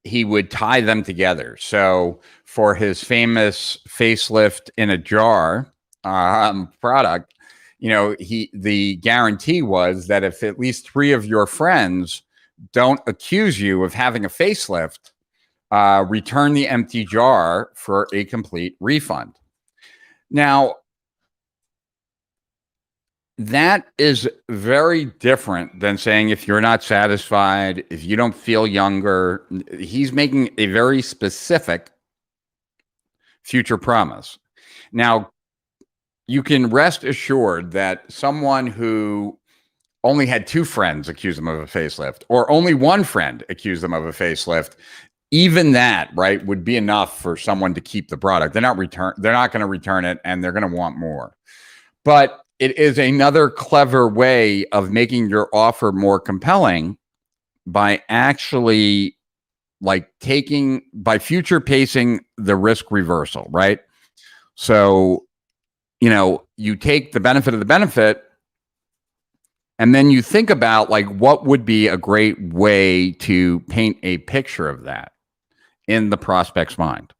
he would tie them together. So for his famous facelift in a jar product, the guarantee was that if at least 3 of your friends don't accuse you of having a facelift, return the empty jar for a complete refund. Now, that is very different than saying if you're not satisfied, if you don't feel younger. He's making a very specific future promise. Now, you can rest assured that someone who only had 2 friends accuse them of a facelift, or only 1 friend accuse them of a facelift, even that, right, would be enough for someone to keep the product. They're not going to return it, and they're going to want more. But it is another clever way of making your offer more compelling by actually by future pacing the risk reversal, right? So, you take the benefit of the benefit, and then you think about what would be a great way to paint a picture of that in the prospect's mind.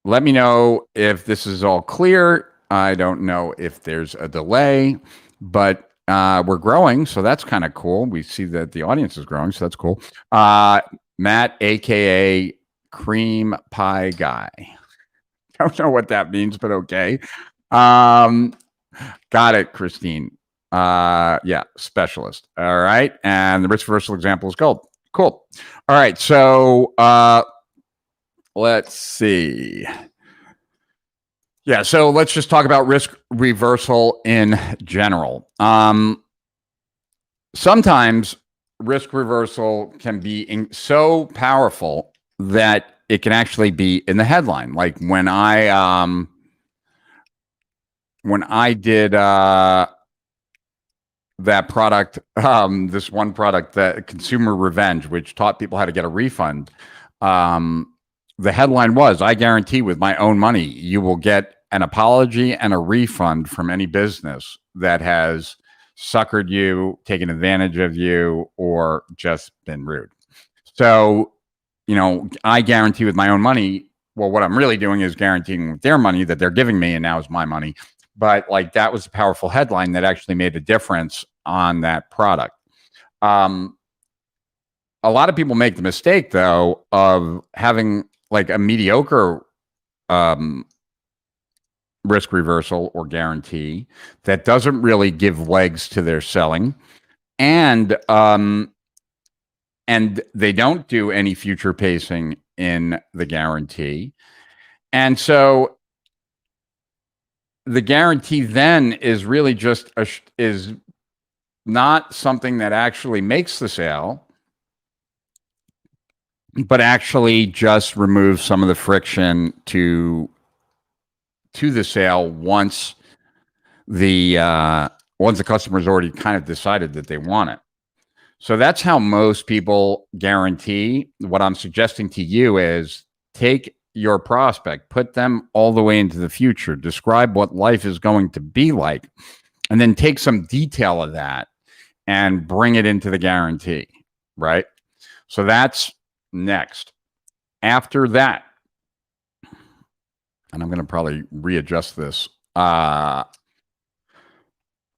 Let me know if this is all clear. I don't know if there's a delay, but we're growing, so that's kind of cool. We see that the audience is growing, so that's cool. Matt, aka Cream Pie Guy. Don't know what that means, but okay. Got it, Christine. Yeah, specialist. All right, and the risk reversal example is gold. Cool. All right, so let's see. Yeah, so let's just talk about risk reversal in general. Sometimes risk reversal can be so powerful that it can actually be in the headline. Like when I did that product, this one product, that Consumer Revenge, which taught people how to get a refund. The headline was, "I guarantee with my own money, you will get an apology and a refund from any business that has suckered you, taken advantage of you, or just been rude." So, I guarantee with my own money. Well, what I'm really doing is guaranteeing with their money that they're giving me, and now is my money. But that was a powerful headline that actually made a difference on that product. A lot of people make the mistake, though, of having a mediocre risk reversal or guarantee that doesn't really give legs to their selling, and they don't do any future pacing in the guarantee. And so the guarantee then is really just is not something that actually makes the sale, but actually just removes some of the friction to the sale once the customer's already kind of decided that they want it. So that's how most people guarantee. What I'm suggesting to you is take your prospect, put them all the way into the future, describe what life is going to be like, and then take some detail of that and bring it into the guarantee, right? So that's next. After that, and I'm going to probably readjust this.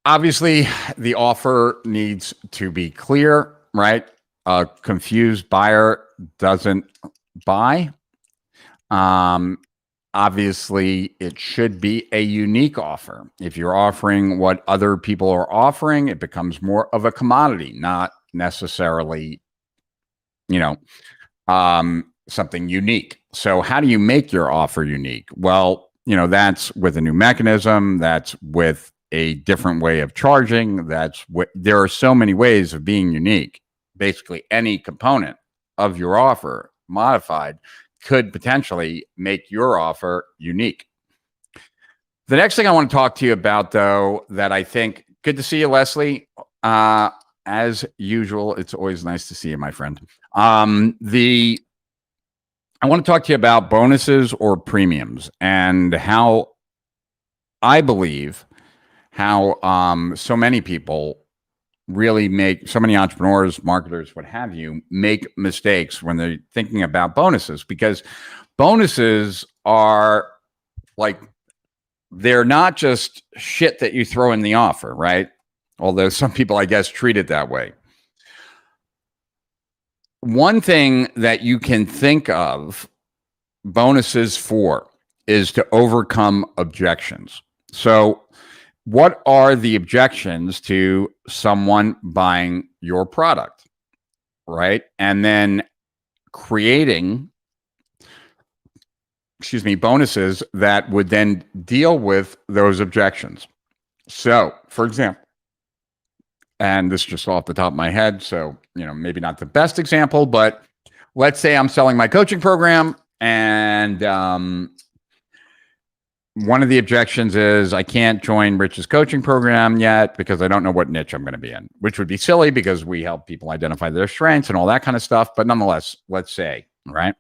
Obviously, the offer needs to be clear, right? A confused buyer doesn't buy. Obviously, it should be a unique offer. If you're offering what other people are offering, it becomes more of a commodity, not necessarily, something unique. So how do you make your offer unique? Well, that's with a new mechanism. That's with a different way of charging. There are so many ways of being unique. Basically, any component of your offer modified could potentially make your offer unique. The next thing I want to talk to you about, though, that I think, good to see you, Leslie. As usual, it's always nice to see you, my friend. I want to talk to you about bonuses or premiums and how I believe how so many people so many entrepreneurs, marketers, what have you, make mistakes when they're thinking about bonuses, because bonuses are they're not just shit that you throw in the offer, right? Although some people, I guess, treat it that way. One thing that you can think of bonuses for is to overcome objections. So what are the objections to someone buying your product, right? And then creating, bonuses that would then deal with those objections. So, for example, and this is just off the top of my head, so, maybe not the best example, but let's say I'm selling my coaching program, and one of the objections is I can't join Rich's coaching program yet because I don't know what niche I'm going to be in, which would be silly because we help people identify their strengths and all that kind of stuff. But nonetheless, let's say, right?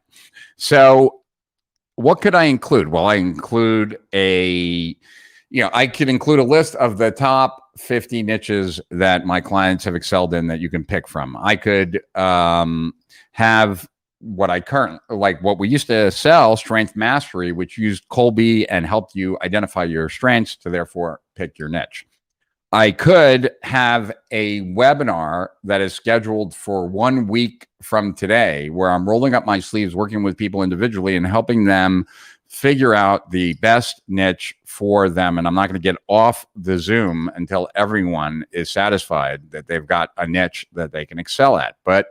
So what could I include? Well, I include I could include a list of the top 50 niches that my clients have excelled in that you can pick from. I could have what we used to sell, Strength Mastery, which used Colby and helped you identify your strengths to therefore pick your niche. I could have a webinar that is scheduled for 1 week from today, where I'm rolling up my sleeves, working with people individually and helping them figure out the best niche for them. And I'm not going to get off the Zoom until everyone is satisfied that they've got a niche that they can excel at. But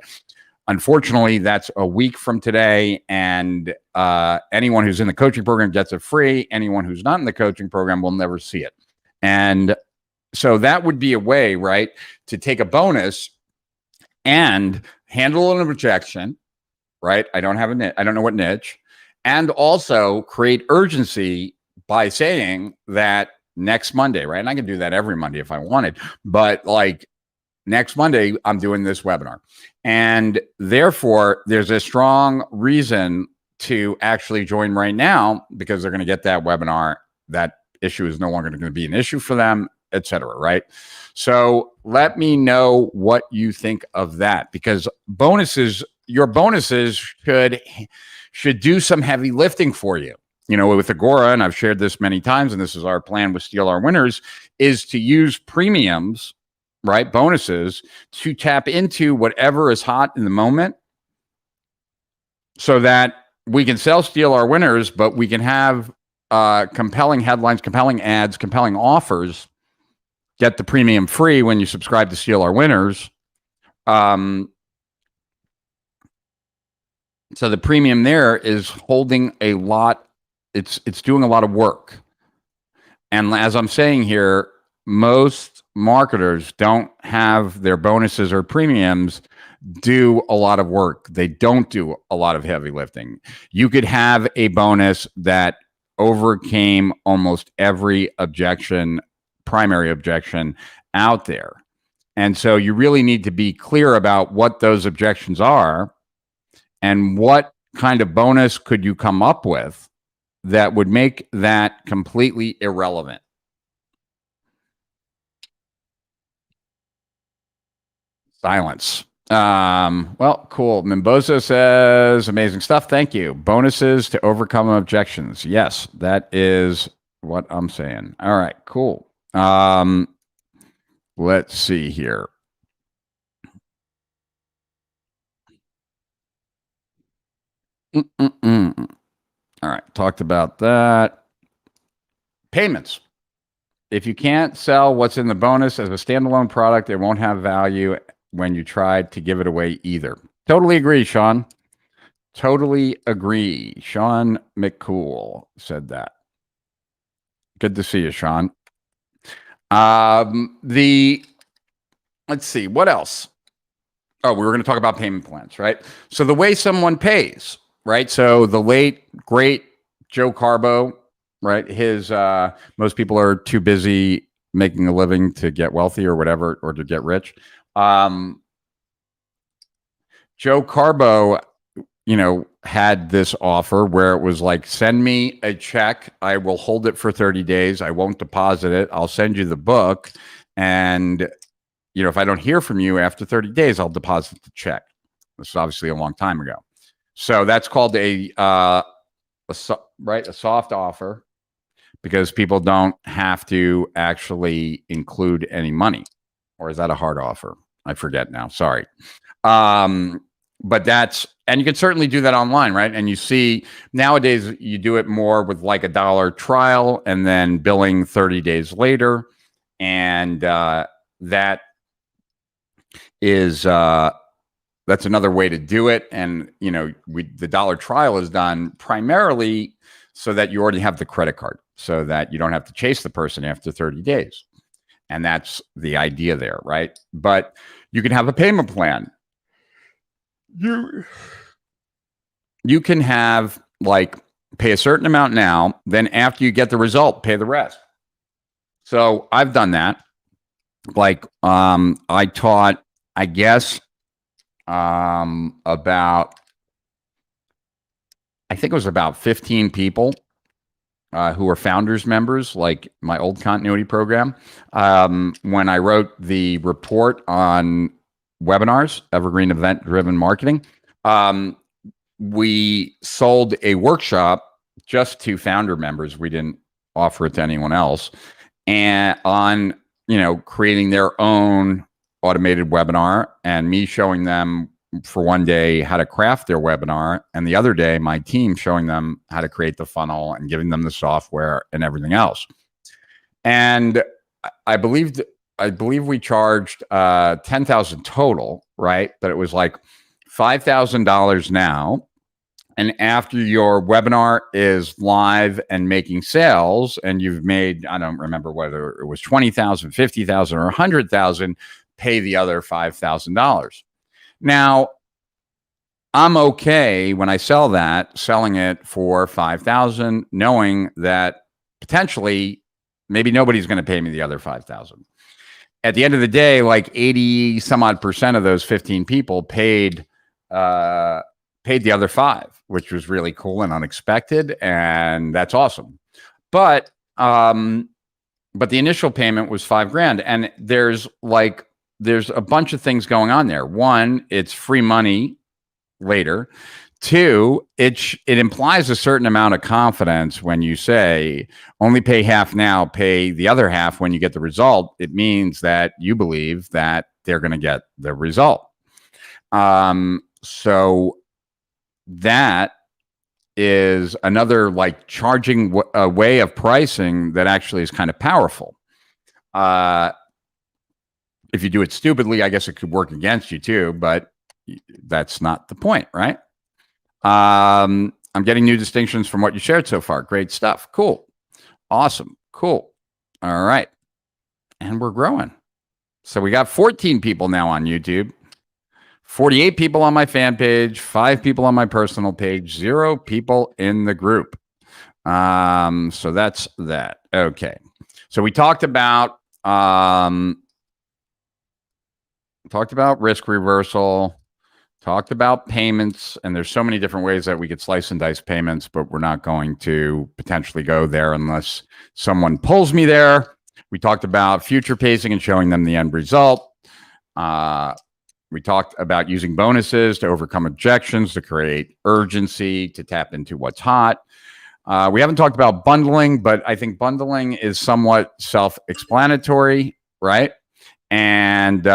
unfortunately, that's a week from today, and anyone who's in the coaching program gets it free. Anyone who's not in the coaching program will never see it. And so that would be a way, right, to take a bonus and handle an objection, right? I don't have a niche. I don't know what niche. And also create urgency by saying that next Monday, right? And I can do that every Monday if I wanted, but next Monday, I'm doing this webinar. And therefore, there's a strong reason to actually join right now because they're going to get that webinar. That issue is no longer going to be an issue for them, et cetera, right? So let me know what you think of that, because your bonuses should do some heavy lifting for you. With Agora, and I've shared this many times, and this is our plan with Steal Our Winners, is to use premiums, right? Bonuses to tap into whatever is hot in the moment so that we can sell Steal Our Winners, but we can have compelling headlines, compelling ads, compelling offers, get the premium free when you subscribe to Steal Our Winners. So the premium there is holding a lot. It's doing a lot of work. And as I'm saying here, most marketers don't have their bonuses or premiums do a lot of work. They don't do a lot of heavy lifting. You could have a bonus that overcame almost every primary objection out there. And so you really need to be clear about what those objections are and what kind of bonus could you come up with that would make that completely irrelevant? Silence. Well, cool. Mimbosa says, amazing stuff. Thank you. Bonuses to overcome objections. Yes, that is what I'm saying. All right, cool. Let's see here. All right, talked about that. Payments. If you can't sell what's in the bonus as a standalone product, it won't have value when you try to give it away either. Totally agree, Sean. Totally agree. Sean McCool said that. Good to see you, Sean. Let's see, what else? Oh, we were going to talk about payment plans, right? So the way someone pays, right? So the late, great Joe Carbo, right? His, most people are too busy making a living to get wealthy or whatever, or to get rich. Joe Carbo, you know, had this offer where it was like, send me a check. I will hold it for 30 days. I won't deposit it. I'll send you the book. And, you know, if I don't hear from you after 30 days, I'll deposit the check. This is obviously a long time ago. So that's called a soft offer, because people don't have to actually include any money. Or is that a hard offer? I forget now. Sorry. But that's, and you can certainly do that online, right? And you see nowadays you do it more with like $1 trial and then billing 30 days later. And that is, that's another way to do it. And, you know, the $1 trial is done primarily so that you already have the credit card, so that you don't have to chase the person after 30 days. And that's the idea there, right? But you can have a payment plan. You can have, like, pay a certain amount now, then after you get the result, pay the rest. So I've done that. Like, I taught, I guess, about, I think it was about 15 people who were founders members, like my old continuity program. When I wrote the report on webinars, evergreen event driven marketing, we sold a workshop just to founder members. We didn't offer it to anyone else. And on, you know, creating their own automated webinar, and me showing them for one day how to craft their webinar, and the other day my team showing them how to create the funnel and giving them the software and everything else. And I believe we charged $10,000 total, right? But it was like $5,000 now. And after your webinar is live and making sales, and you've made, I don't remember whether it was 20,000, 50,000, or 100,000, pay the other $5,000. Now, I'm okay when I sell that, selling it for $5,000, knowing that potentially maybe nobody's going to pay me the other $5,000. At the end of the day, like 80 some odd % of those 15 people paid the other $5, which was really cool and unexpected, and that's awesome. But the initial payment was $5,000, and there's a bunch of things going on there. One, it's free money later. Two, it implies a certain amount of confidence when you say only pay half now, pay the other half when you get the result. It means that you believe that they're going to get the result. So that is another, like, charging a way of pricing that actually is kind of powerful. If you do it stupidly, I guess it could work against you too, but that's not the point, right? I'm getting new distinctions from what you shared so far. Great stuff. Cool. Awesome. Cool. All right. And we're growing. So we got 14 people now on YouTube, 48 people on my fan page, 5 people on my personal page, 0 people in the group. So that's that. Okay. So we talked about risk reversal, talked about payments, and there's so many different ways that we could slice and dice payments, but we're not going to potentially go there unless someone pulls me there. We talked about future pacing and showing them the end result. We talked about using bonuses to overcome objections, to create urgency, to tap into what's hot. We haven't talked about bundling, but I think bundling is somewhat self-explanatory, right? And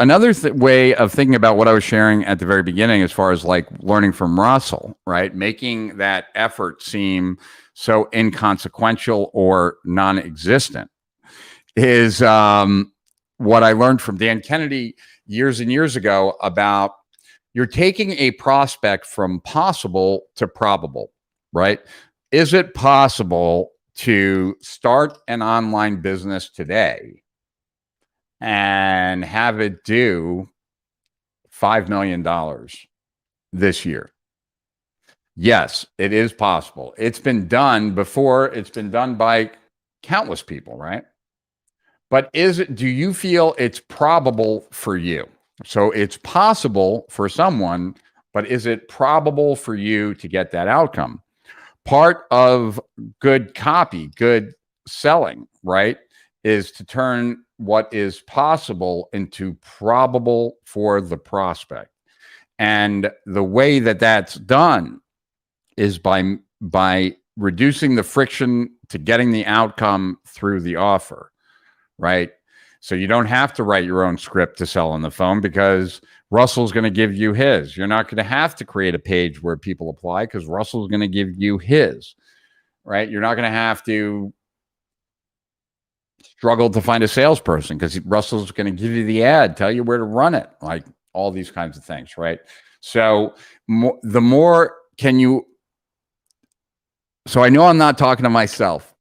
another way of thinking about what I was sharing at the very beginning, as far as like learning from Russell, right? Making that effort seem so inconsequential or non-existent is what I learned from Dan Kennedy years and years ago about you're taking a prospect from possible to probable, right? Is it possible to start an online business today and have it do $5 million this year? Yes, it is possible. It's been done before. It's been done by countless people, right? But do you feel it's probable for you? So it's possible for someone, but is it probable for you to get that outcome? Part of good copy, good selling, right, is to turn what is possible into probable for the prospect. And the way that that's done is by reducing the friction to getting the outcome through the offer, right? So you don't have to write your own script to sell on the phone because Russell's going to give you his. You're not going to have to create a page where people apply because Russell's going to give you his, right? You're not going to have to struggle to find a salesperson because Russell's going to give you the ad, tell you where to run it, like all these kinds of things, right? So the more can you... So I know I'm not talking to myself.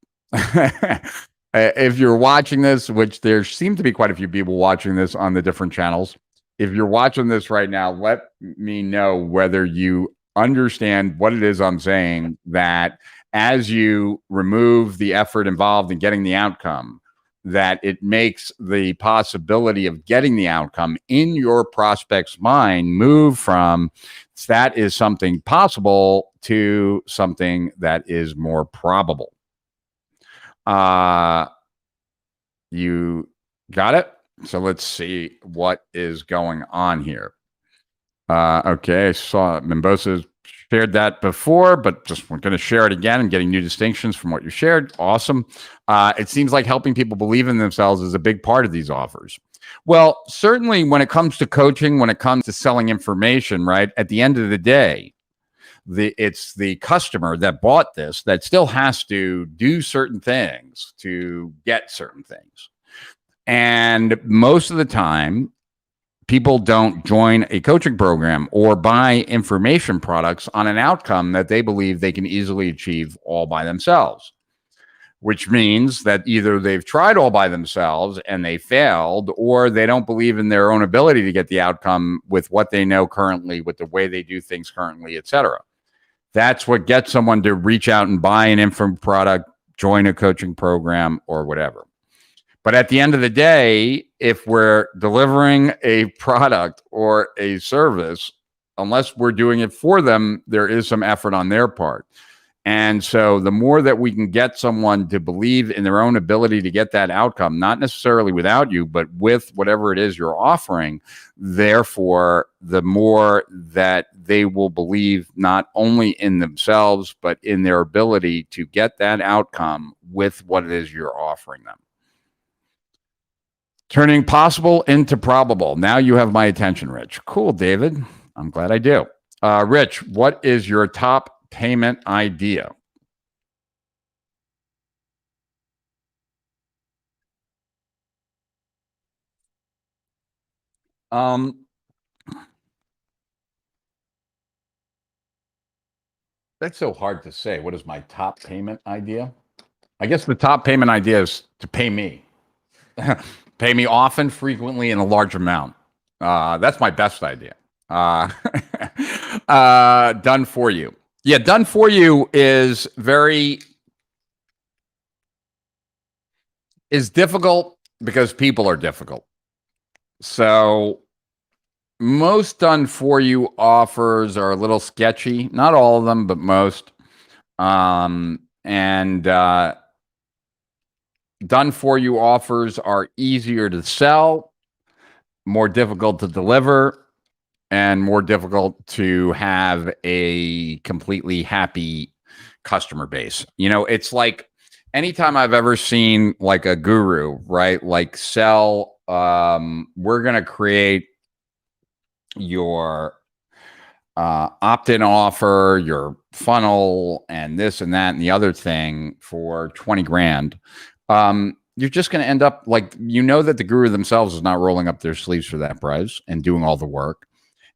If you're watching this, which there seem to be quite a few people watching this on the different channels, if you're watching this right now, let me know whether you understand what it is I'm saying, that as you remove the effort involved in getting the outcome, that it makes the possibility of getting the outcome in your prospect's mind move from that is something possible to something that is more probable. You got it? So let's see what is going on here. Okay, I saw Mimbosa shared that before, but just we're going to share it again and getting new distinctions from what you shared. Awesome. It seems like helping people believe in themselves is a big part of these offers. Well, certainly when it comes to coaching, when it comes to selling information, right, at the end of the day, it's the customer that bought this that still has to do certain things to get certain things. And most of the time, people don't join a coaching program or buy information products on an outcome that they believe they can easily achieve all by themselves, which means that either they've tried all by themselves and they failed, or they don't believe in their own ability to get the outcome with what they know currently, with the way they do things currently, etc. That's what gets someone to reach out and buy an info product, join a coaching program, or whatever. But at the end of the day, if we're delivering a product or a service, unless we're doing it for them, there is some effort on their part. And so the more that we can get someone to believe in their own ability to get that outcome, not necessarily without you, but with whatever it is you're offering, therefore, the more that they will believe not only in themselves, but in their ability to get that outcome with what it is you're offering them. Turning possible into probable. Now you have my attention, Rich. Cool, David. I'm glad I do. Rich, what is your top payment idea? That's so hard to say. What is my top payment idea? I guess the top payment idea is to pay me. Pay me often, frequently, in a large amount. That's my best idea. Done for you. Yeah, done for you is difficult because people are difficult. So most done for you offers are a little sketchy. Not all of them, but most. And done for you offers are easier to sell, more difficult to deliver, and more difficult to have a completely happy customer base. You know, it's like anytime I've ever seen like a guru, right? Like sell, we're going to create your opt-in offer, your funnel, and this and that and the other thing for 20 grand. You're just going to end up like, you know, that the guru themselves is not rolling up their sleeves for that price and doing all the work.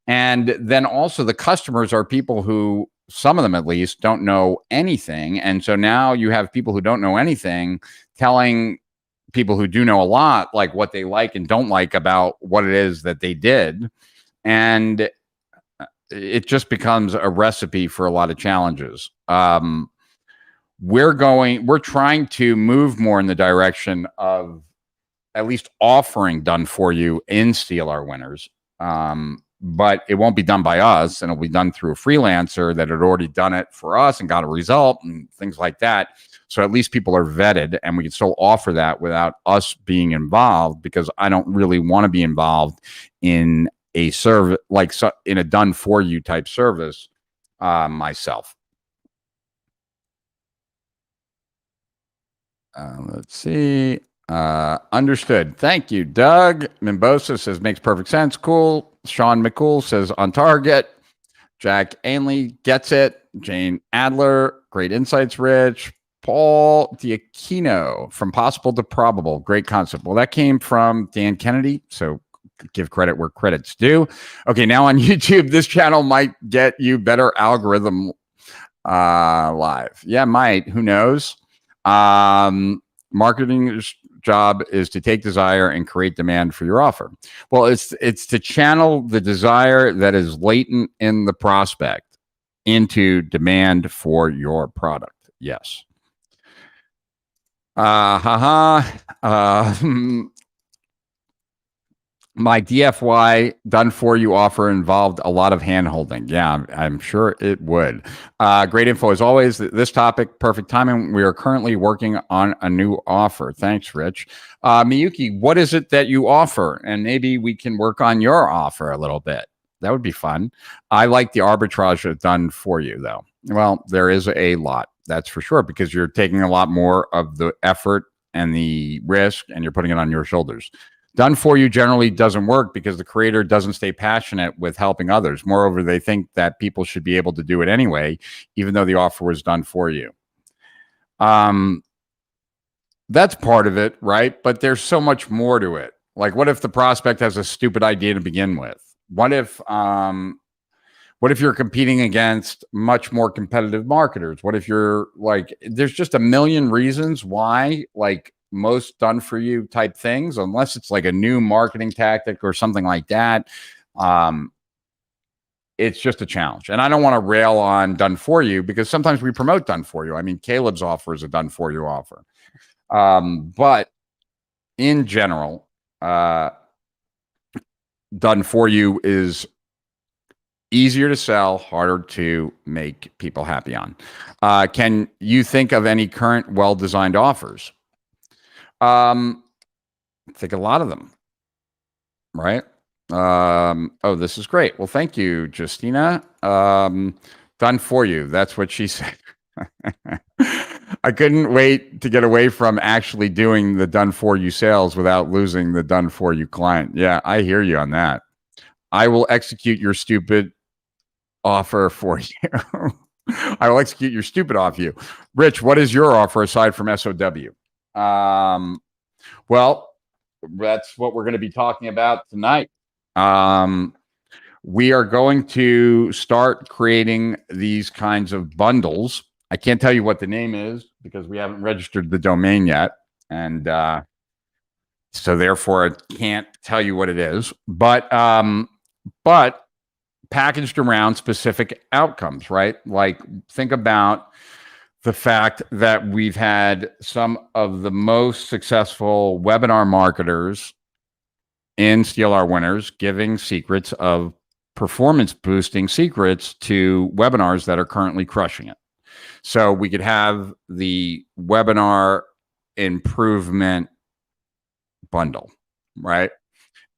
And then also the customers are people who, some of them at least, don't know anything. And so now you have people who don't know anything telling people who do know a lot, like what they like and don't like about what it is that they did. And it just becomes a recipe for a lot of challenges. We're trying to move more in the direction of at least offering done for you in Steal Our Winners. But it won't be done by us, and it'll be done through a freelancer that had already done it for us and got a result and things like that. So at least people are vetted, and we can still offer that without us being involved, because I don't really want to be involved in a service, like in a done for you type service myself. Let's see. Understood. Thank you, Doug. Mimbosa says makes perfect sense. Cool. Sean McCool says on target. Jack Ainley gets it. Jane Adler, great insights, Rich. Paul Diaquino, from possible to probable, great concept. Well, that came from Dan Kennedy, so give credit where credit's due. Okay, now on YouTube, this channel might get you better algorithm live. Yeah, might. Who knows? Marketing's job is to take desire and create demand for your offer. Well, it's to channel the desire that is latent in the prospect into demand for your product. Yes. My DFY done for you offer involved a lot of hand holding. Yeah, I'm sure it would. Great info as always. This topic, perfect timing. We are currently working on a new offer. Thanks, Rich. Miyuki, what is it that you offer? And maybe we can work on your offer a little bit. That would be fun. I like the arbitrage done for you, though. Well, there is a lot, that's for sure, because you're taking a lot more of the effort and the risk, and you're putting it on your shoulders. Done for you generally doesn't work because the creator doesn't stay passionate with helping others. Moreover, they think that people should be able to do it anyway, even though the offer was done for you. That's part of it, right? But there's so much more to it. Like, what if the prospect has a stupid idea to begin with? What if you're competing against much more competitive marketers? What if you're like, there's just a million reasons why, like, most done for you type things, unless it's like a new marketing tactic or something like that, it's just a challenge. And I don't want to rail on done for you, because sometimes we promote done for you. I mean, Caleb's offer is a done for you offer. But in general, done for you is easier to sell, harder to make people happy on. Can you think of any current well-designed offers? I think a lot of them, right? Oh, this is great. Well, thank you, Justina. Done for you. That's what she said. I couldn't wait to get away from actually doing the done for you sales without losing the done for you client. Yeah, I hear you on that. I will execute your stupid offer for you. I will execute your stupid offer you. Rich, what is your offer aside from SOW? Well, that's what we're going to be talking about tonight. We are going to start creating these kinds of bundles. I can't tell you what the name is because we haven't registered the domain yet. And so therefore I can't tell you what it is, but packaged around specific outcomes, right? Like, think about the fact that we've had some of the most successful webinar marketers in Steal Our Winners, giving secrets of performance boosting secrets to webinars that are currently crushing it. So we could have the webinar improvement bundle, right?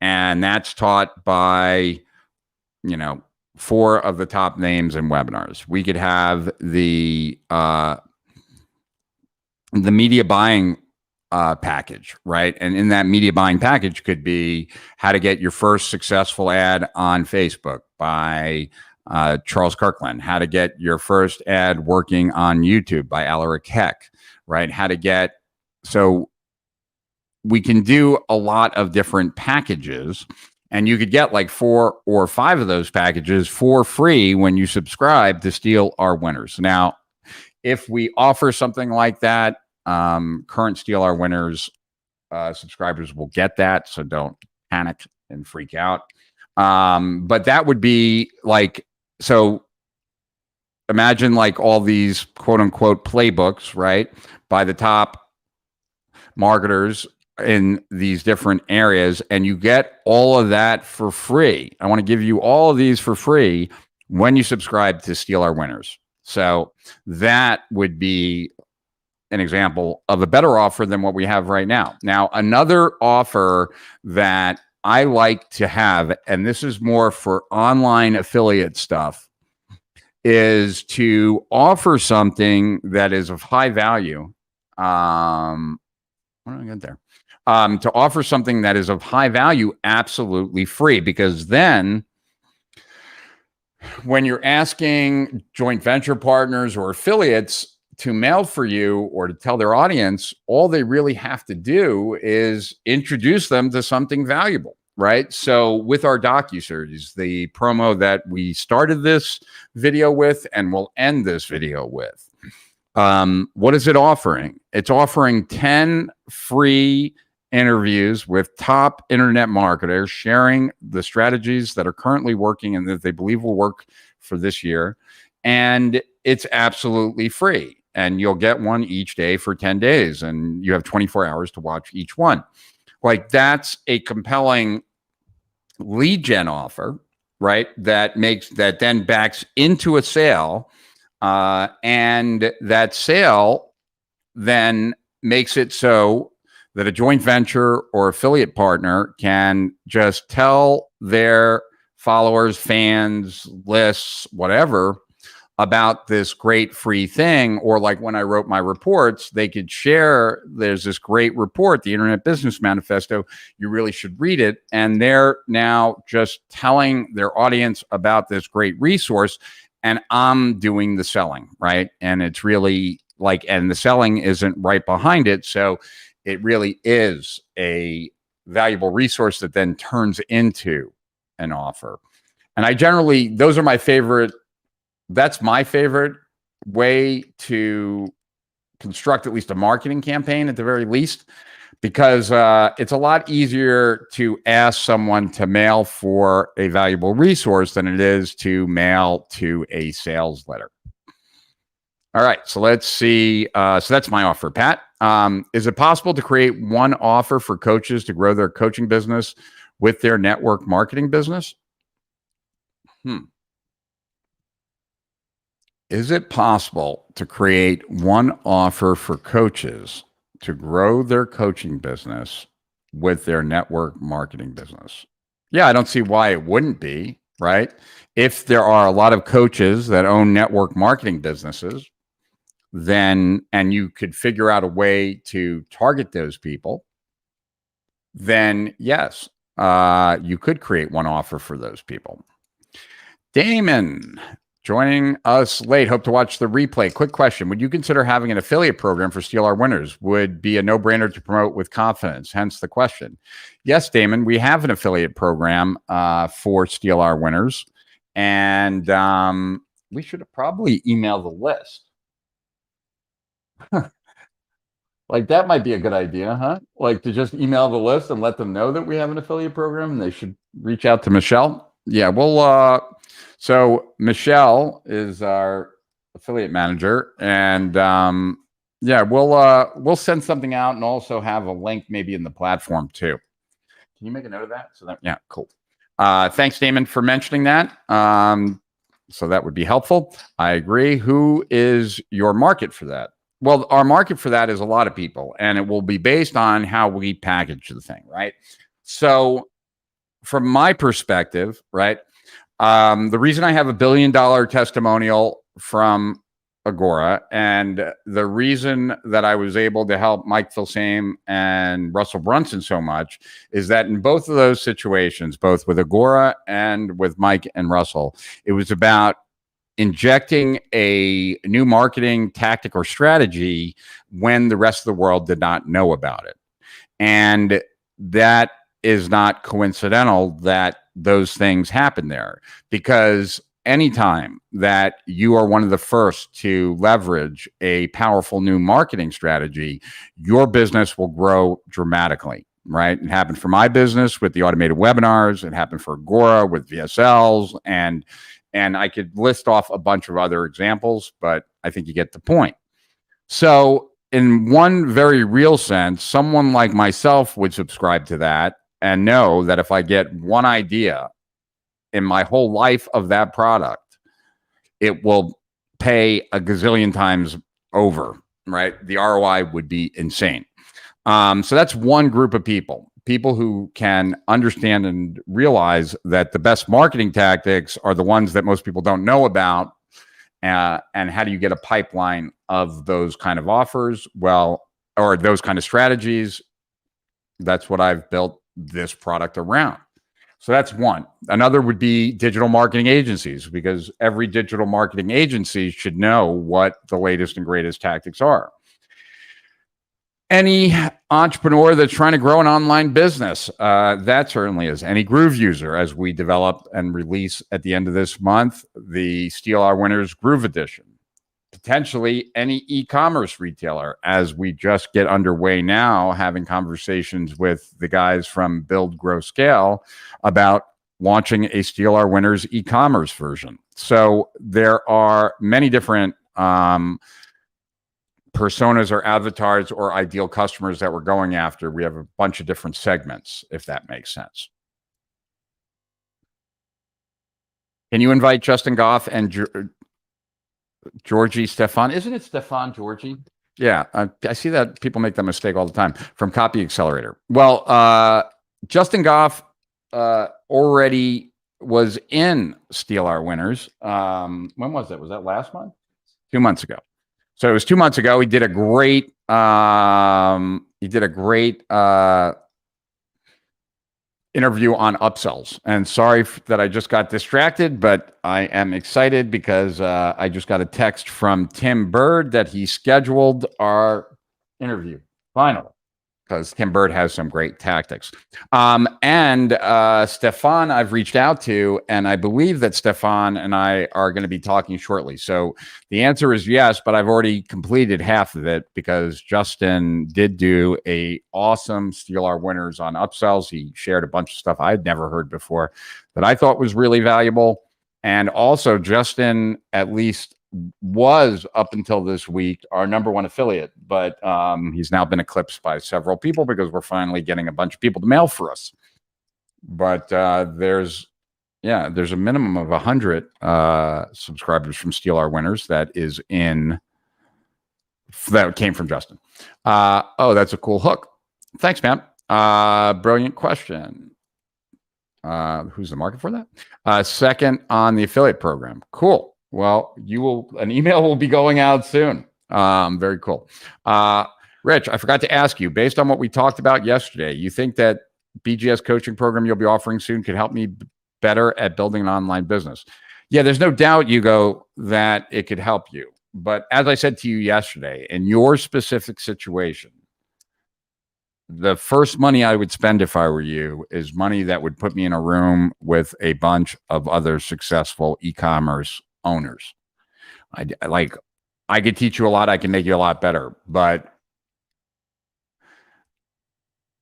And that's taught by, 4 of the top names in webinars. We could have the media buying package, right? And in that media buying package could be how to get your first successful ad on Facebook by Charles Kirkland, how to get your first ad working on YouTube by Alaric Heck, right? So we can do a lot of different packages, and you could get like 4 or 5 of those packages for free when you subscribe to Steal Our Winners. Now, if we offer something like that, current Steal Our Winners subscribers will get that, so don't panic and freak out. But that would be like, so imagine like all these quote unquote playbooks, right, by the top marketers in these different areas, and you get all of that for free. I want to give you all of these for free when you subscribe to Steal Our Winners. So that would be an example of a better offer than what we have right now. Now, another offer that I like to have, and this is more for online affiliate stuff, is to offer something that is of high value. What do I get there? To offer something that is of high value absolutely free, because then when you're asking joint venture partners or affiliates to mail for you or to tell their audience, all they really have to do is introduce them to something valuable, right? So with our docuseries, the promo that we started this video with and will end this video with, what is it offering? It's offering 10 free interviews with top internet marketers sharing the strategies that are currently working and that they believe will work for this year. And it's absolutely free. And you'll get one each day for 10 days. And you have 24 hours to watch each one. Like, that's a compelling lead gen offer, right? That then backs into a sale. And that sale then makes it so that a joint venture or affiliate partner can just tell their followers, fans, lists, whatever, about this great free thing. Or like when I wrote my reports, they could share, there's this great report, the Internet Business Manifesto, you really should read it. And they're now just telling their audience about this great resource, and I'm doing the selling, right? And it's really like, and the selling isn't right behind it. So it really is a valuable resource that then turns into an offer. And I generally, those are my favorite. That's my favorite way to construct at least a marketing campaign at the very least, because it's a lot easier to ask someone to mail for a valuable resource than it is to mail to a sales letter. All right, so let's see. So that's my offer, Pat. Is it possible to create one offer for coaches to grow their coaching business with their network marketing business? Is it possible to create one offer for coaches to grow their coaching business with their network marketing business? Yeah, I don't see why it wouldn't be, right? If there are a lot of coaches that own network marketing businesses, then, and you could figure out a way to target those people, then yes, you could create one offer for those people. Damon, joining us late. Hope to watch the replay. Quick question. Would you consider having an affiliate program for Steal Our Winners? Would be a no-brainer to promote with confidence, hence the question. Yes, Damon, we have an affiliate program for Steal Our Winners. And we should probably email the list. Like, that might be a good idea, huh? Like, to just email the list and let them know that we have an affiliate program, and they should reach out to Michelle. Yeah, we'll so Michelle is our affiliate manager, and yeah, we'll send something out and also have a link maybe in the platform too. Can you make a note of that? So that, yeah, cool. Thanks, Damon, for mentioning that. So that would be helpful. I agree. Who is your market for that? Well, our market for that is a lot of people, and it will be based on how we package the thing, right? So from my perspective, right, the reason I have $1 billion testimonial from Agora, and the reason that I was able to help Mike Filsame and Russell Brunson so much is that in both of those situations, both with Agora and with Mike and Russell, it was about injecting a new marketing tactic or strategy when the rest of the world did not know about it. And that is not coincidental that those things happen there, because anytime that you are one of the first to leverage a powerful new marketing strategy, your business will grow dramatically, right? It happened for my business with the automated webinars. It happened for Agora with VSLs, and I could list off a bunch of other examples, but I think you get the point. So in one very real sense, someone like myself would subscribe to that and know that if I get one idea in my whole life of that product, it will pay a gazillion times over, right? The ROI would be insane. So that's one group of people who can understand and realize that the best marketing tactics are the ones that most people don't know about. And how do you get a pipeline of those kind of offers? Well, or those kind of strategies. That's what I've built this product around. So that's one. Another would be digital marketing agencies, because every digital marketing agency should know what the latest and greatest tactics are. Any entrepreneur that's trying to grow an online business, that certainly is. Any Groove user, as we develop and release at the end of this month, the Steal Our Winners Groove Edition. Potentially any e-commerce retailer, as we just get underway now, having conversations with the guys from Build, Grow, Scale about launching a Steal Our Winners e-commerce version. So there are many different personas or avatars or ideal customers that we're going after. We have a bunch of different segments, if that makes sense. Can you invite Justin Goff and Georgie Stefan? Isn't it Stefan Georgie? Yeah, I see that people make that mistake all the time. From Copy Accelerator. Well, Justin Goff already was in Steal Our Winners. When was that? Was that last month? 2 months ago. So it was 2 months ago. He did a great interview on upsells. And sorry that I just got distracted, but I am excited because I just got a text from Tim Bird that he scheduled our interview finally, because Tim Bird has some great tactics. And Stefan I've reached out to, and I believe that Stefan and I are going to be talking shortly. So the answer is yes, but I've already completed half of it, because Justin did do a awesome Steal Our Winners on upsells. He shared a bunch of stuff I'd never heard before that I thought was really valuable. And also Justin, at least was up until this week, our #1 affiliate, but he's now been eclipsed by several people because we're finally getting a bunch of people to mail for us. But there's a minimum of 100 subscribers from Steal Our Winners that came from Justin. Oh, that's a cool hook. Thanks, man. Brilliant question. Who's the market for that? Second on the affiliate program. Cool. Well, an email will be going out soon. Very cool. Rich, I forgot to ask you, based on what we talked about yesterday, you think that BGS coaching program you'll be offering soon could help me better at building an online business? Yeah, there's no doubt, Hugo, that it could help you. But as I said to you yesterday, in your specific situation, the first money I would spend if I were you is money that would put me in a room with a bunch of other successful e-commerce owners. I could teach you a lot. I can make you a lot better, but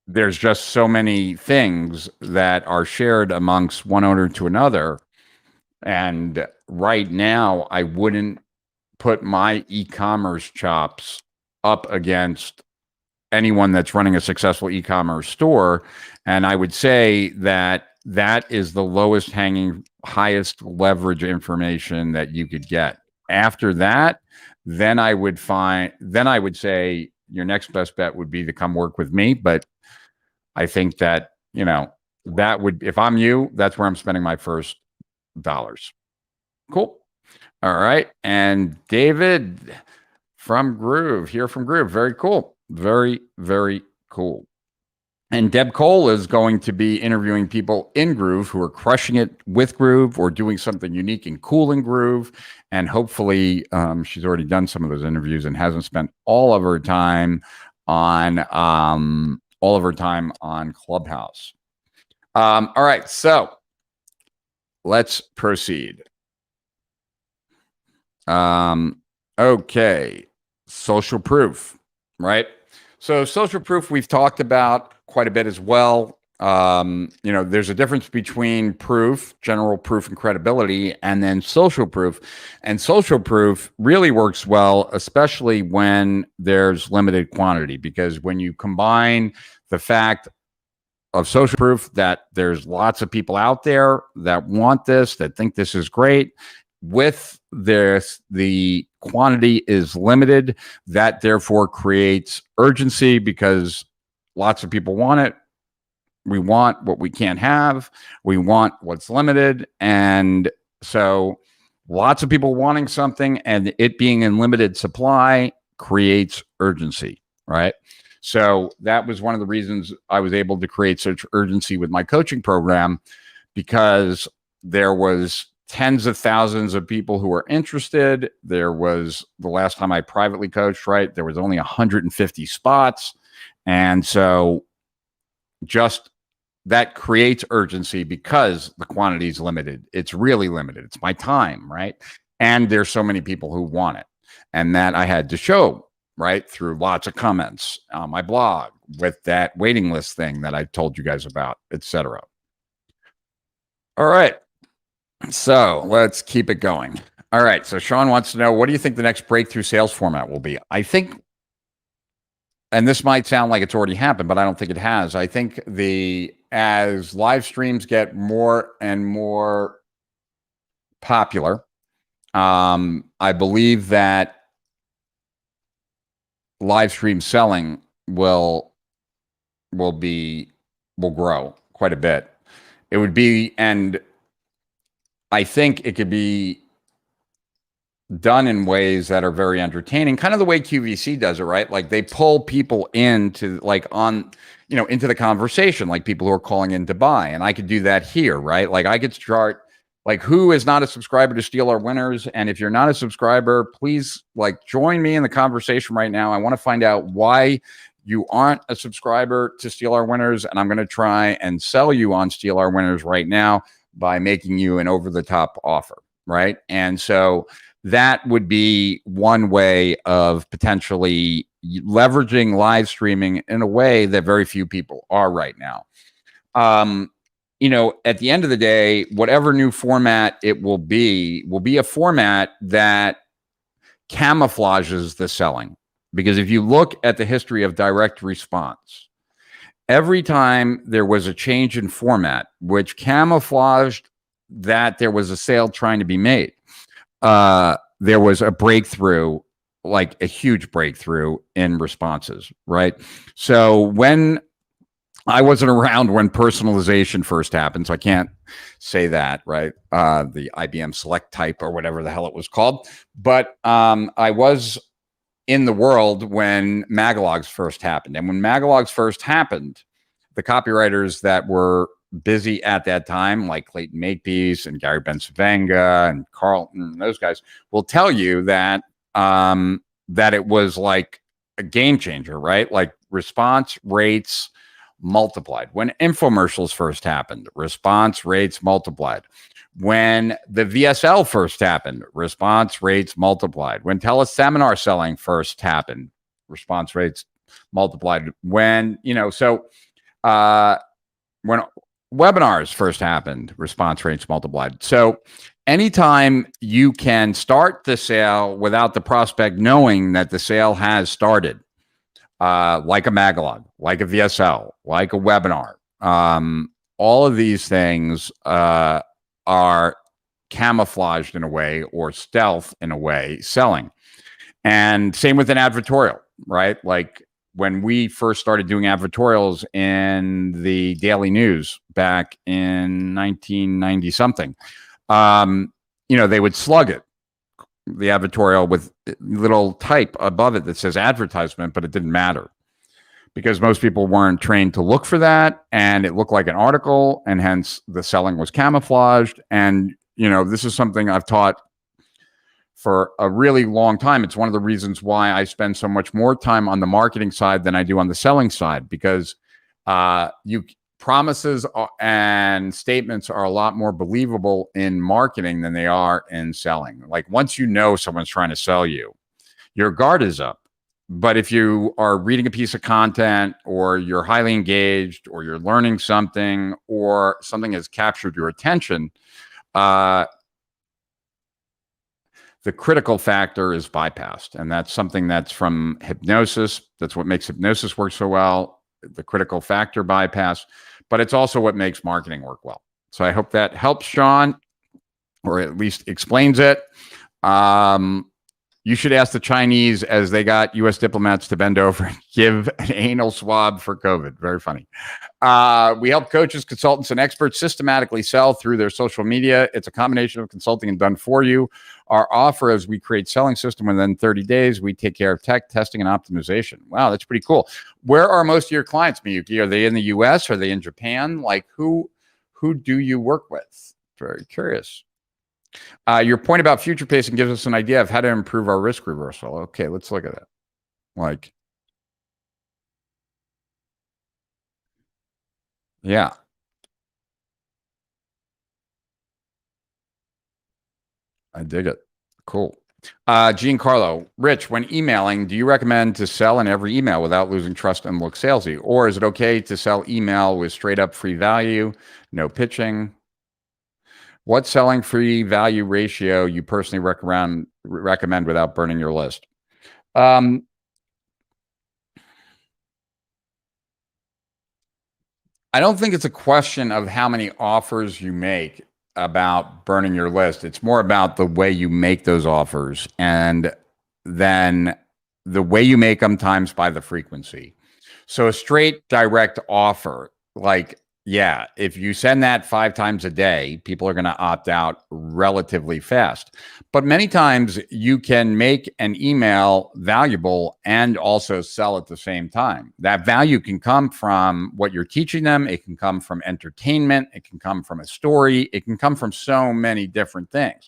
there's just so many things that are shared amongst one owner to another. And right now, I wouldn't put my e-commerce chops up against anyone that's running a successful e-commerce store. And I would say that that is the lowest hanging, highest leverage information that you could get. After that, then I would say your next best bet would be to come work with me. But I think that, that would, if I'm you, that's where I'm spending my first dollars. Cool. All right. And David from Groove, here from Groove. Very cool. Very, very cool. And Deb Cole is going to be interviewing people in Groove who are crushing it with Groove or doing something unique and cool in Groove. And hopefully she's already done some of those interviews and hasn't spent all of her time on Clubhouse. All right, so let's proceed. Okay, social proof, right? So social proof we've talked about quite a bit as well. There's a difference between proof, general proof and credibility, and then social proof. And social proof really works well, especially when there's limited quantity, because when you combine the fact of social proof that there's lots of people out there that want this, that think this is great, with this, the quantity is limited. That therefore creates urgency because lots of people want it. We want what we can't have. We want what's limited. And so lots of people wanting something and it being in limited supply creates urgency, right? So that was one of the reasons I was able to create such urgency with my coaching program, because there was tens of thousands of people who were interested. There was, the last time I privately coached, right, there was only 150 spots. And so just that creates urgency because the quantity is limited. It's really limited. It's my time, right? And there's so many people who want it. And that I had to show, right, through lots of comments on my blog with that waiting list thing that I told you guys about, etc. All right. So let's keep it going. All right. So Sean wants to know, what do you think the next breakthrough sales format will be? I think, and this might sound like it's already happened, but I don't think it has. I think as live streams get more and more popular, I believe that live stream selling will grow quite a bit. It would be, and I think it could be done in ways that are very entertaining, kind of the way QVC does it, right? Like they pull people into into the conversation, like people who are calling in to buy. And I could do that here, right? Like I could start, like, who is not a subscriber to Steal Our Winners? And if you're not a subscriber, please join me in the conversation right now. I want to find out why you aren't a subscriber to Steal Our Winners. And I'm going to try and sell you on Steal Our Winners right now by making you an over-the-top offer, right? And so that would be one way of potentially leveraging live streaming in a way that very few people are right now. At the end of the day, whatever new format it will be a format that camouflages the selling. Because if you look at the history of direct response, every time there was a change in format, which camouflaged that there was a sale trying to be made, there was a breakthrough, like a huge breakthrough in responses, right? So when I wasn't around when personalization first happened, so I can't say that, right? The IBM Select Type or whatever the hell it was called. But I was in the world when Magalogs first happened. And when Magalogs first happened, the copywriters that were busy at that time, like Clayton Makepeace and Gary Bencivenga and Carlton, those guys will tell you that that it was like a game changer, right? Like response rates multiplied. When infomercials first happened, response rates multiplied. When the VSL first happened, response rates multiplied. When teleseminar selling first happened, response rates multiplied. When, when webinars first happened, response rates multiplied. So anytime you can start the sale without the prospect knowing that the sale has started, like a Magalog, like a VSL, like a webinar. All of these things are camouflaged in a way or stealth in a way, selling. And same with an advertorial, right? Like when we first started doing advertorials in the Daily News back in 1990 something, they would slug it, the advertorial, with little type above it that says advertisement, but it didn't matter because most people weren't trained to look for that, and it looked like an article, and hence the selling was camouflaged. And this is something I've taught for a really long time. It's one of the reasons why I spend so much more time on the marketing side than I do on the selling side, because promises and statements are a lot more believable in marketing than they are in selling. Like once someone's trying to sell you, your guard is up. But if you are reading a piece of content, or you're highly engaged, or you're learning something, or something has captured your attention, the critical factor is bypassed. And that's something that's from hypnosis. That's what makes hypnosis work so well, the critical factor bypass. But it's also what makes marketing work well. So I hope that helps, Sean, or at least explains it. You should ask the Chinese, as they got U.S. diplomats to bend over and give an anal swab for COVID. Very funny. We help coaches, consultants, and experts systematically sell through their social media. It's a combination of consulting and done for you. Our offer is we create selling system within 30 days. We take care of tech, testing, and optimization. Wow, that's pretty cool. Where are most of your clients, Miyuki? Are they in the U.S.? Are they in Japan? Like who do you work with? Very curious. Your point about future pacing gives us an idea of how to improve our risk reversal. Okay, let's look at that. Like, yeah. I dig it. Cool. Giancarlo, Rich, when emailing, do you recommend to sell in every email without losing trust and look salesy? Or is it okay to sell email with straight up free value, no pitching? What selling free value ratio you personally recommend without burning your list? I don't think it's a question of how many offers you make about burning your list. It's more about the way you make those offers, and then the way you make them times by the frequency. So a straight direct offer, like, yeah, if you send that 5 times a day, people are going to opt out relatively fast. But many times you can make an email valuable and also sell at the same time. That value can come from what you're teaching them. It can come from entertainment. It can come from a story. It can come from so many different things,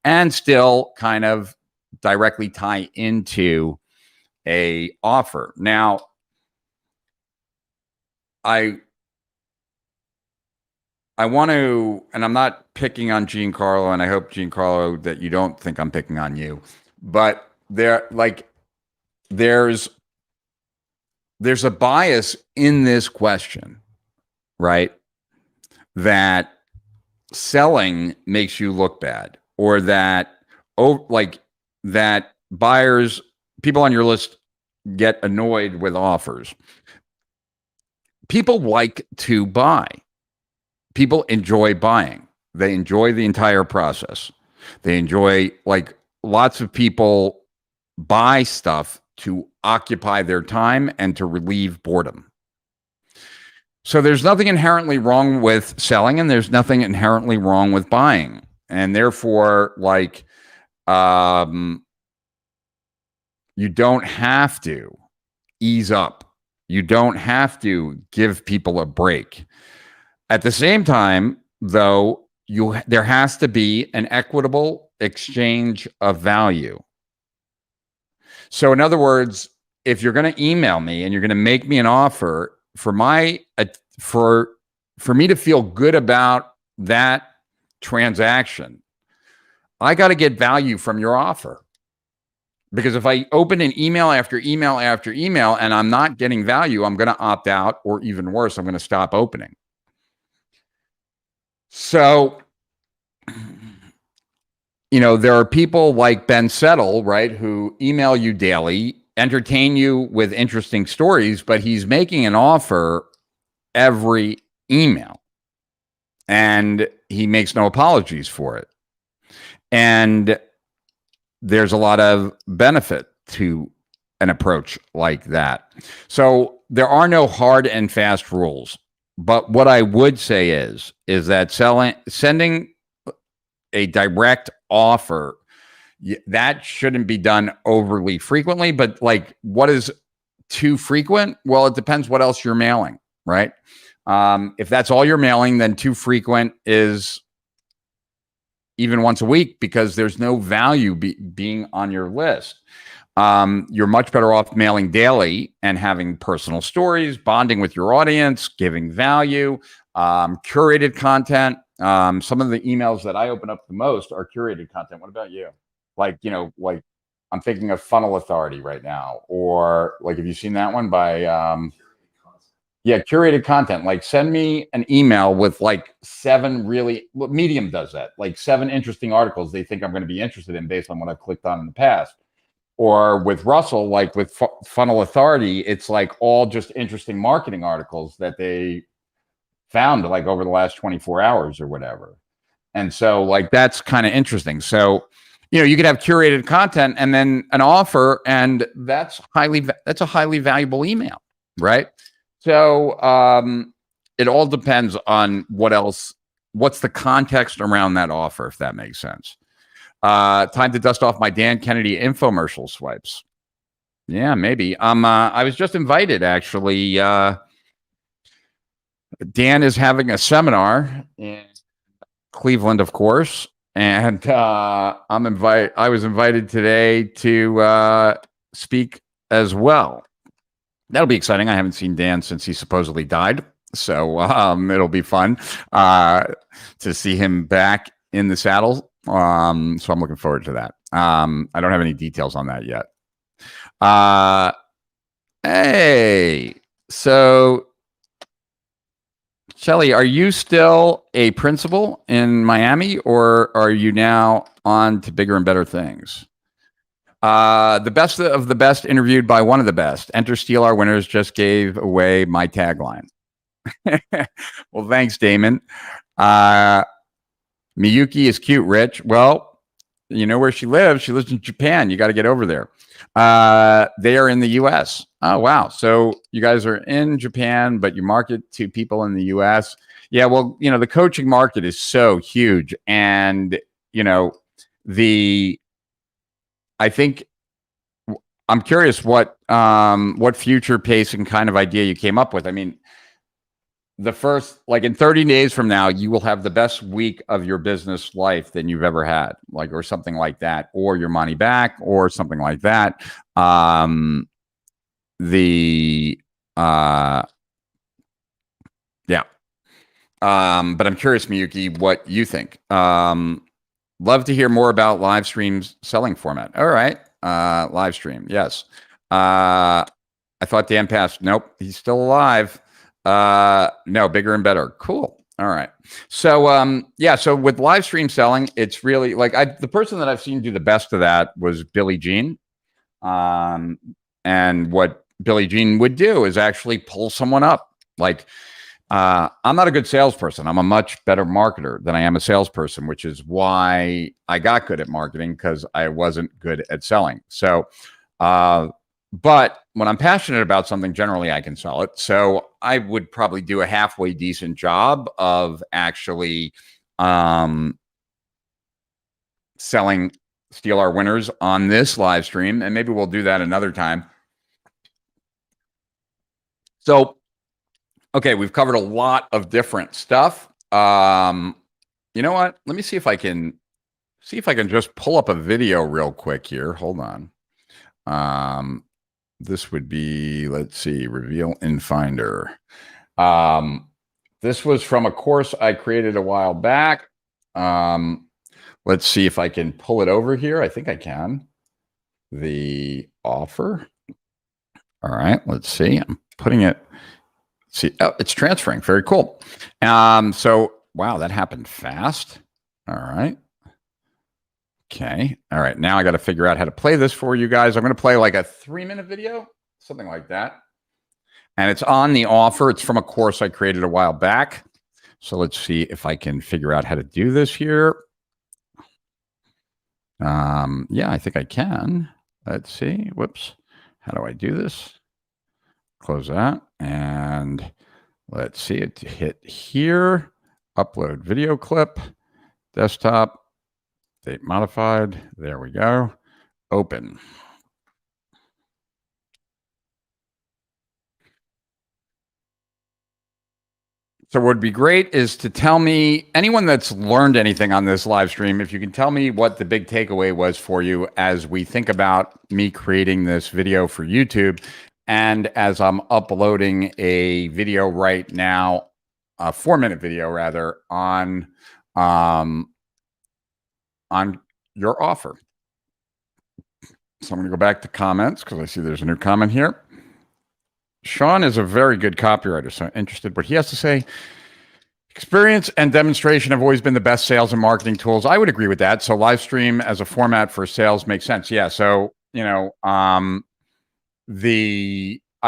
and still kind of directly tie into a offer. Now, I want to, and I'm not picking on Giancarlo, and I hope, Giancarlo, that you don't think I'm picking on you, but there's a bias in this question, right? That selling makes you look bad, or that, that buyers, people on your list get annoyed with offers. People like to buy. People enjoy buying. They enjoy the entire process. They enjoy, like, lots of people buy stuff to occupy their time and to relieve boredom. So there's nothing inherently wrong with selling, and there's nothing inherently wrong with buying. And therefore, like, you don't have to ease up. You don't have to give people a break. At the same time, though, there has to be an equitable exchange of value. So in other words, if you're going to email me and you're going to make me an offer, for me to feel good about that transaction, I got to get value from your offer. Because if I open an email after email after email and I'm not getting value, I'm going to opt out, or even worse, I'm going to stop opening. So, there are people like Ben Settle, right, who email you daily, entertain you with interesting stories, but he's making an offer every email and he makes no apologies for it. And there's a lot of benefit to an approach like that. So there are no hard and fast rules. But what I would say is that sending a direct offer, that shouldn't be done overly frequently. But like, what is too frequent? Well, it depends what else you're mailing, right? If that's all you're mailing, then too frequent is even once a week because there's no value being on your list. You're much better off mailing daily and having personal stories, bonding with your audience, giving value, curated content. Some of the emails that I open up the most are curated content. What about you? Like, like I'm thinking of Funnel Authority right now, or like, have you seen that one by, curated content. Like send me an email with like 7 Medium does that, like 7 interesting articles they think I'm going to be interested in based on what I've clicked on in the past. Or with Russell, like with Funnel Authority, it's like all just interesting marketing articles that they found like over the last 24 hours or whatever. And so like, that's kind of interesting. So, you could have curated content and then an offer, and that's a highly valuable email, right? So it all depends on what's the context around that offer, if that makes sense. Time to dust off my Dan Kennedy infomercial swipes. Yeah, maybe. I was just invited, actually. Dan is having a seminar in Cleveland, of course, and I was invited today to speak as well. That'll be exciting. I haven't seen Dan since he supposedly died, so it'll be fun to see him back in the saddle. So I'm looking forward to that. I don't have any details on that yet. Hey, so Shelly, are you still a principal in Miami, or are you now on to bigger and better things? The best of the best interviewed by one of the best. Enter Steal Our Winners just gave away my tagline. Well, thanks, Damon. Miyuki is cute, Rich. Well, you know where she lives. She lives in Japan. You got to get over there. They are in the U.S. Oh, wow. So you guys are in Japan, but you market to people in the U.S. Yeah, well, the coaching market is so huge. And, I think I'm curious what future pacing kind of idea you came up with. I mean, the first, like in 30 days from now, you will have the best week of your business life than you've ever had, like, or something like that, or your money back or something like that. But I'm curious, Miyuki, what you think. Love to hear more about live streams selling format. All right. Live stream. Yes. I thought Dan passed. Nope. He's still alive. No, bigger and better. Cool. All right. So, so with live stream selling, it's really like the person that I've seen do the best of that was Billie Jean. And what Billie Jean would do is actually pull someone up. Like, I'm not a good salesperson. I'm a much better marketer than I am a salesperson, which is why I got good at marketing, because I wasn't good at selling. So, but when I'm passionate about something, generally I can sell it. So I would probably do a halfway decent job of actually selling Steal Our Winners on this live stream. And maybe we'll do that another time. So, okay, we've covered a lot of different stuff. You know what? Let me see if I can just pull up a video real quick here. Hold on. This would be, let's see, Reveal in Finder. This was from a course I created a while back. Let's see if I can pull it over here. I think I can. The offer. All right, let's see. I'm putting it. See, oh, it's transferring. Very cool. So, wow, that happened fast. All right. Okay. All right. Now I got to figure out how to play this for you guys. I'm going to play like a 3-minute video, something like that. And it's on the offer. It's from a course I created a while back. So let's see if I can figure out how to do this here. Yeah, I think I can. Let's see. Whoops. How do I do this? Close that. And let's see it hit here. Upload video clip. Desktop. Date modified. There we go. Open. So what would be great is to tell me, anyone that's learned anything on this live stream, if you can tell me what the big takeaway was for you as we think about me creating this video for YouTube, and as I'm uploading a video right now, a 4-minute video rather, on your offer. So I'm going to go back to comments because I see there's a new comment here. Sean is a very good copywriter, so I'm interested what he has to say. Experience and demonstration have always been the best sales and marketing tools. I would agree with that. So live stream as a format for sales makes sense. Yeah. So, you know, I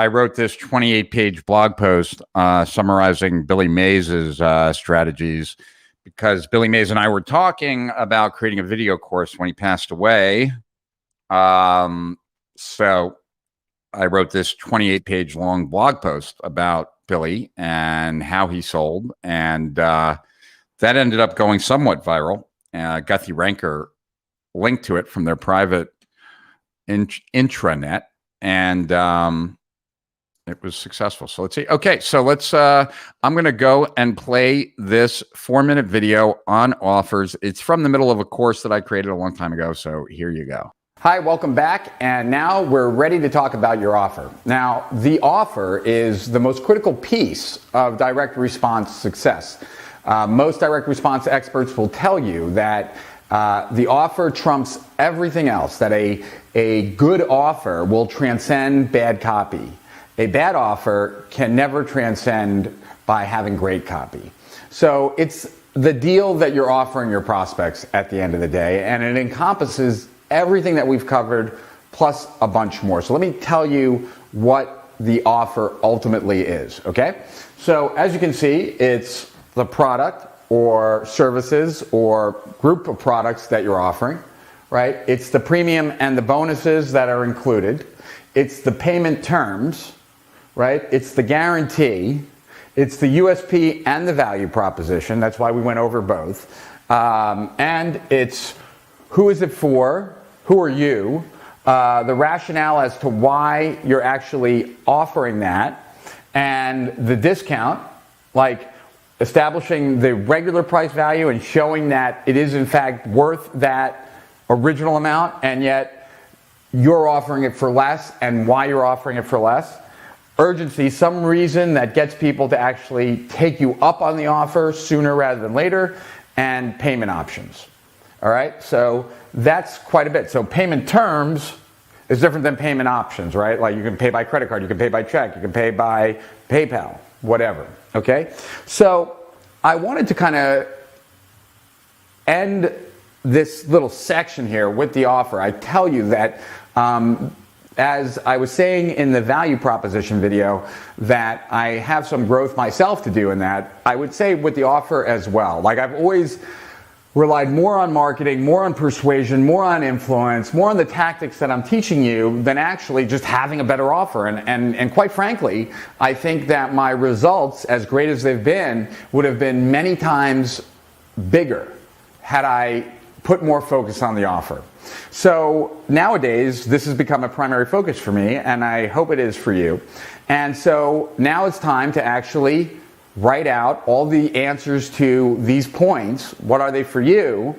wrote this 28-page blog post summarizing Billy Mays' strategies, because Billy Mays and I were talking about creating a video course when he passed away. So I wrote this 28-page long blog post about Billy and how he sold, and that ended up going somewhat viral. Guthrie Ranker linked to it from their private intranet, and it was successful. So let's see. Okay, so let's. I'm going to go and play this 4-minute video on offers. It's from the middle of a course that I created a long time ago. So here you go. Hi, welcome back. And now we're ready to talk about your offer. Now, the offer is the most critical piece of direct response success. Most direct response experts will tell you that the offer trumps everything else, that a good offer will transcend bad copy. A bad offer can never transcend by having great copy. So it's the deal that you're offering your prospects at the end of the day, and it encompasses everything that we've covered plus a bunch more. So let me tell you what the offer ultimately is, okay? So as you can see, it's the product or services or group of products that you're offering, right? It's the premium and the bonuses that are included. It's the payment terms, right? It's the guarantee. It's the USP and the value proposition. That's why we went over both. And it's who is it for? Who are you? The rationale as to why you're actually offering that, and the discount, like establishing the regular price value and showing that it is in fact worth that original amount, and yet you're offering it for less, and why you're offering it for less. Urgency, some reason that gets people to actually take you up on the offer sooner rather than later, and payment options. All right, so that's quite a bit. So payment terms is different than payment options, right? Like you can pay by credit card, you can pay by check, you can pay by PayPal, whatever, okay? So I wanted to kind of end this little section here with the offer. I tell you that as I was saying in the value proposition video, that I have some growth myself to do in that. I would say with the offer as well. Like I've always relied more on marketing, more on persuasion, more on influence, more on the tactics that I'm teaching you than actually just having a better offer. And quite frankly, I think that my results, as great as they've been, would have been many times bigger had I put more focus on the offer. So nowadays, this has become a primary focus for me, and I hope it is for you. And so now it's time to actually write out all the answers to these points. What are they for you?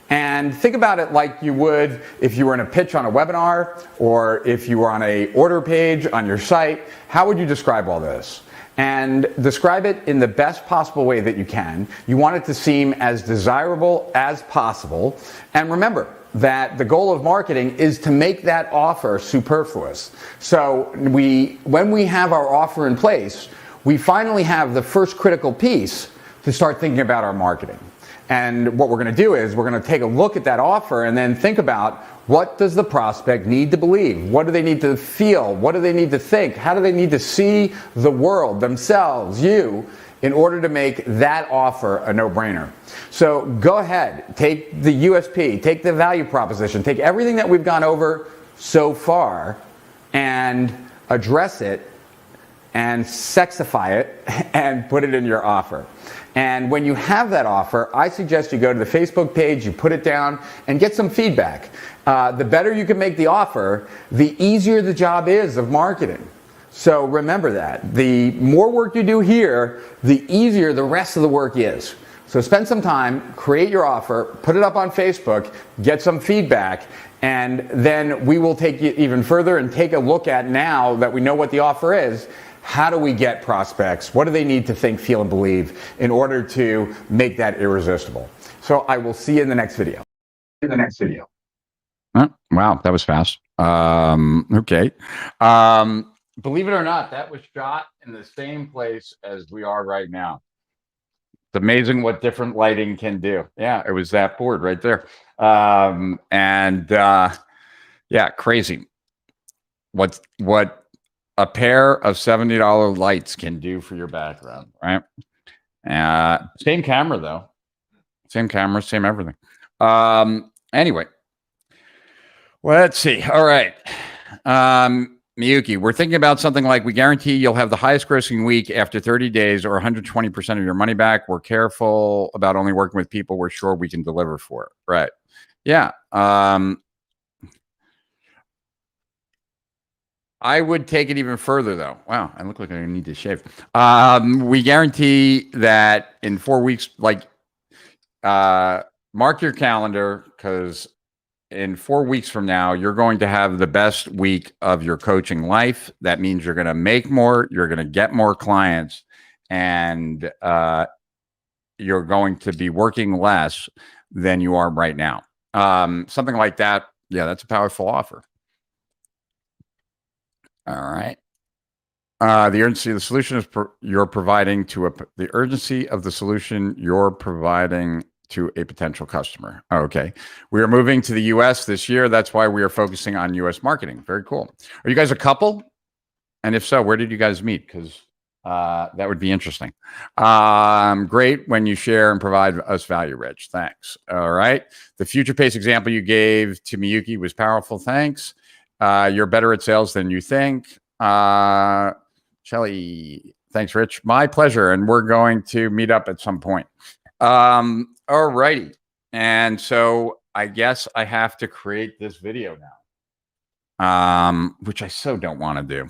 And think about it like you would if you were in a pitch on a webinar, or if you were on a order page on your site. How would you describe all this? And describe it in the best possible way that you can. You want it to seem as desirable as possible. And remember that the goal of marketing is to make that offer superfluous. So when we have our offer in place, we finally have the first critical piece to start thinking about our marketing. And what we're going to do is we're going to take a look at that offer and then think about, what does the prospect need to believe? What do they need to feel? What do they need to think? How do they need to see the world, themselves, you, in order to make that offer a no-brainer? So go ahead, take the USP, take the value proposition, take everything that we've gone over so far and address it and sexify it and put it in your offer. And when you have that offer, I suggest you go to the Facebook page, you put it down, and get some feedback. The better you can make the offer, the easier the job is of marketing. So remember that. The more work you do here, the easier the rest of the work is. So spend some time, create your offer, put it up on Facebook, get some feedback, and then we will take it even further and take a look at, now that we know what the offer is, how do we get prospects? What do they need to think, feel, and believe in order to make that irresistible? So I will see you in the next video. Wow, that was fast. Okay. Believe it or not, that was shot in the same place as we are right now. It's amazing what different lighting can do. Yeah, it was that board right there. Yeah, crazy. What a pair of $70 lights can do for your background, right? Same camera though. Same camera, same everything. Anyway, well, let's see. All right. Miyuki, we're thinking about something like, we guarantee you'll have the highest grossing week after 30 days or 120% of your money back. We're careful about only working with people we're sure we can deliver for. Right. Yeah. I would take it even further, though. Wow, I look like I need to shave. We guarantee that in 4 weeks, like, mark your calendar, because in 4 weeks from now, you're going to have the best week of your coaching life. That means you're going to make more, you're going to get more clients, and you're going to be working less than you are right now. Something like that. Yeah, that's a powerful offer. All right. The urgency of the solution is you're providing to the urgency of the solution you're providing to a potential customer. Okay. We are moving to the US this year. That's why we are focusing on US marketing. Very cool. Are you guys a couple? And if so, where did you guys meet? Because that would be interesting. Great when you share and provide us value, Rich. Thanks. All right. The future pace example you gave to Miyuki was powerful. Thanks. You're better at sales than you think. Shelly, thanks, Rich. My pleasure. And we're going to meet up at some point. All righty. And so I guess I have to create this video now, which I so don't want to do.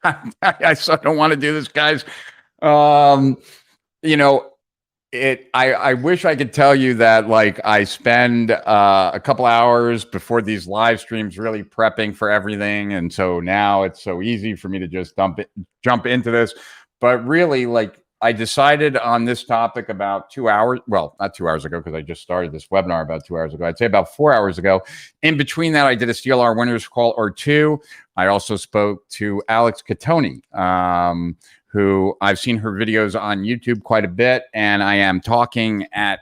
I so don't want to do this, guys. You know, I wish I could tell you that, like, I spend a couple hours before these live streams really prepping for everything, and so now it's so easy for me to just jump into this. But really, like, I decided on this topic about 2 hours, well, not 2 hours ago, because I just started this webinar about 2 hours ago. I'd say about 4 hours ago. In between that, I did a Steal Our Winners call or two. I also spoke to Alex Catoni, who I've seen her videos on YouTube quite a bit, and I am talking at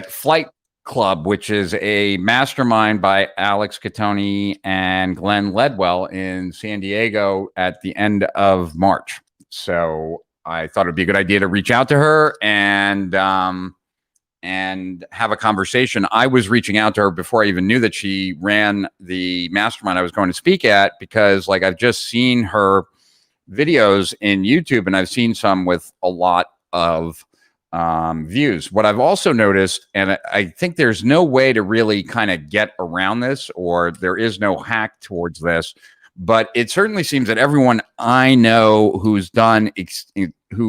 Flight Club, which is a mastermind by Alex Catoni and Glenn Ledwell in San Diego at the end of March. So I thought it'd be a good idea to reach out to her and have a conversation. I was reaching out to her before I even knew that she ran the mastermind I was going to speak at, because, like, I've just seen her videos in YouTube, and I've seen some with a lot of views. What I've also noticed, and I think there's no way to really kind of get around this, or there is no hack towards this, but it certainly seems that everyone I know who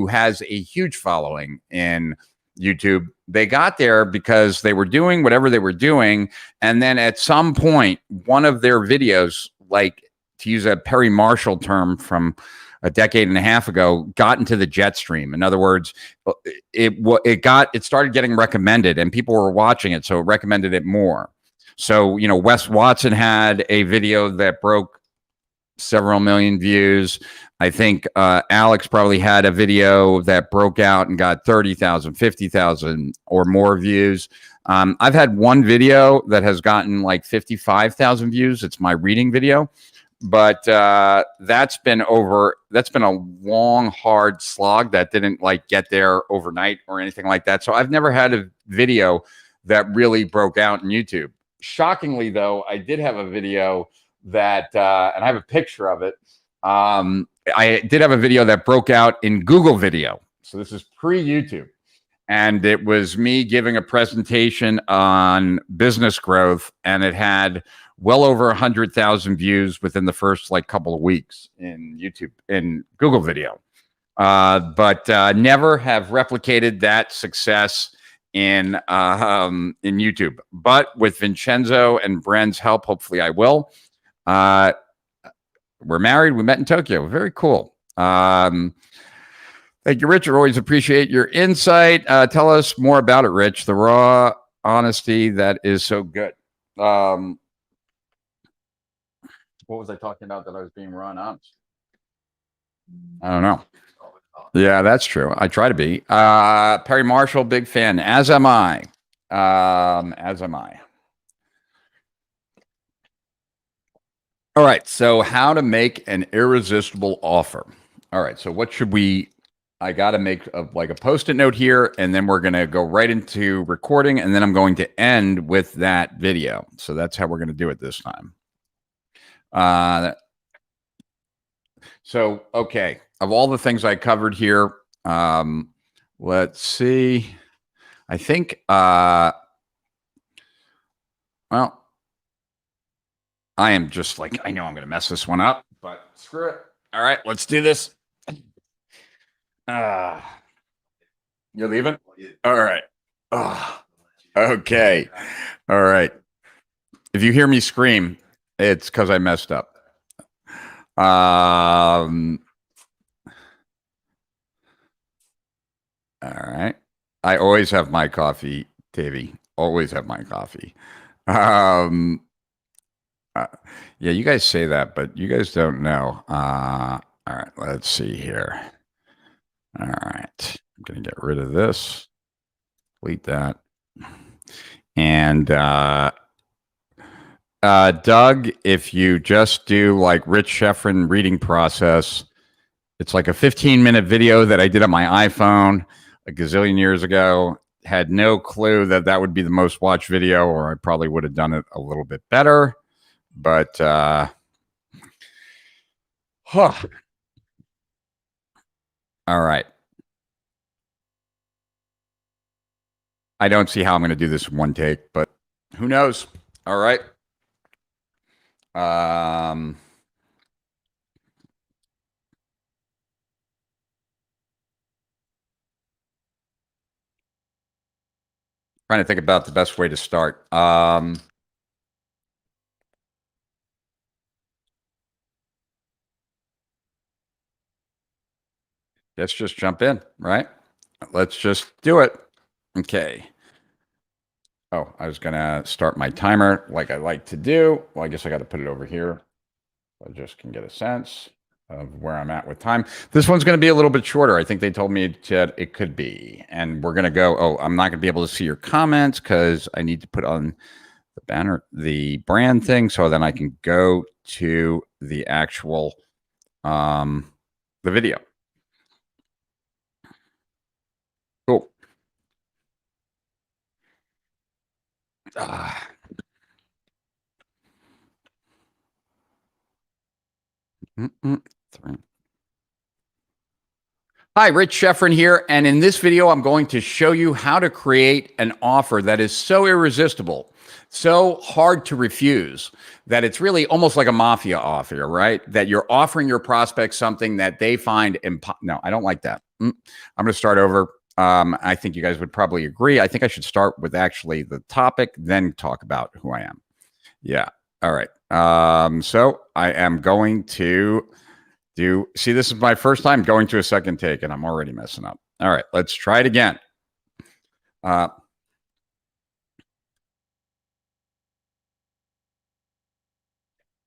has a huge following in YouTube, they got there because they were doing whatever they were doing, and then at some point, one of their videos, like, to use a Perry Marshall term from a decade and a half ago, got into the jet stream. In other words, it started getting recommended, and people were watching it, so it recommended it more. So, you know, Wes Watson had a video that broke several million views. I think Alex probably had a video that broke out and got 30,000, 50,000 or more views. I've had one video that has gotten like 55,000 views. It's my reading video, but that's been a long, hard slog that didn't like get there overnight or anything like that. So I've never had a video that really broke out in YouTube. Shockingly, though, I did have a video that, and I have a picture of it. I did have a video that broke out in Google Video. So this is pre-YouTube. And it was me giving a presentation on business growth, and it had well over 100,000 views within the first like couple of weeks in YouTube, in Google Video. But never have replicated that success in YouTube. But with Vincenzo and Bren's help, hopefully I will. We're married. We met in Tokyo. Very cool. Thank you, Rich. I always appreciate your insight. Tell us more about it, Rich. The raw honesty that is so good. What was I talking about that I was being raw and honest? I don't know. Yeah, that's true. I try to be. Perry Marshall, big fan. As am I. As am I. All right. So how to make an irresistible offer. All right. So what should we... I got to make like a post-it note here, and then we're going to go right into recording, and then I'm going to end with that video. So that's how we're going to do it this time. So, okay. Of all the things I covered here, let's see. I think, well, I am just like, I know I'm going to mess this one up, but screw it. All right, let's do this. You're leaving? All right. Okay. All right. If you hear me scream, it's because I messed up. All right. I always have my coffee, Davey. Always have my coffee. Yeah, you guys say that, but you guys don't know. All right. Let's see here. All right, I'm going to get rid of this, delete that. And Doug, if you just do like Rich Schefren reading process, it's like a 15-minute video that I did on my iPhone a gazillion years ago. Had no clue that that would be the most watched video, or I probably would have done it a little bit better. But all right. I don't see how I'm going to do this in one take, but who knows? All right. Trying to think about the best way to start. Let's just jump in, right? Let's just do it. Okay. Oh, I was going to start my timer like I like to do. Well, I guess I got to put it over here. I just can get a sense of where I'm at with time. This one's going to be a little bit shorter. I think they told me it could be. And we're going to go, oh, I'm not going to be able to see your comments because I need to put on the banner, the brand thing, so then I can go to the actual, the video. Cool. Hi, Rich Schefren here, and in this video, I'm going to show you how to create an offer that is so irresistible, so hard to refuse, that it's really almost like a mafia offer, right? That you're offering your prospects something that they find no, I don't like that. I'm going to start over. I think you guys would probably agree. I think I should start with actually the topic, then talk about who I am. Yeah. All right. So I am going to see, this is my first time going to a second take and I'm already messing up. All right, let's try it again.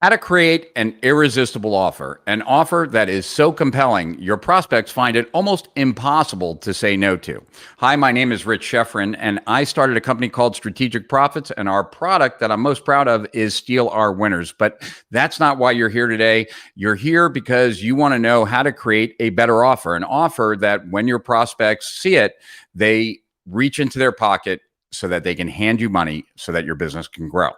How to create an irresistible offer, an offer that is so compelling your prospects find it almost impossible to say no to. Hi, my name is Rich Schefren, and I started a company called Strategic Profits, and our product that I'm most proud of is Steal Our Winners. But that's not why you're here today. You're here because you want to know how to create a better offer, an offer that when your prospects see it, they reach into their pocket so that they can hand you money so that your business can grow.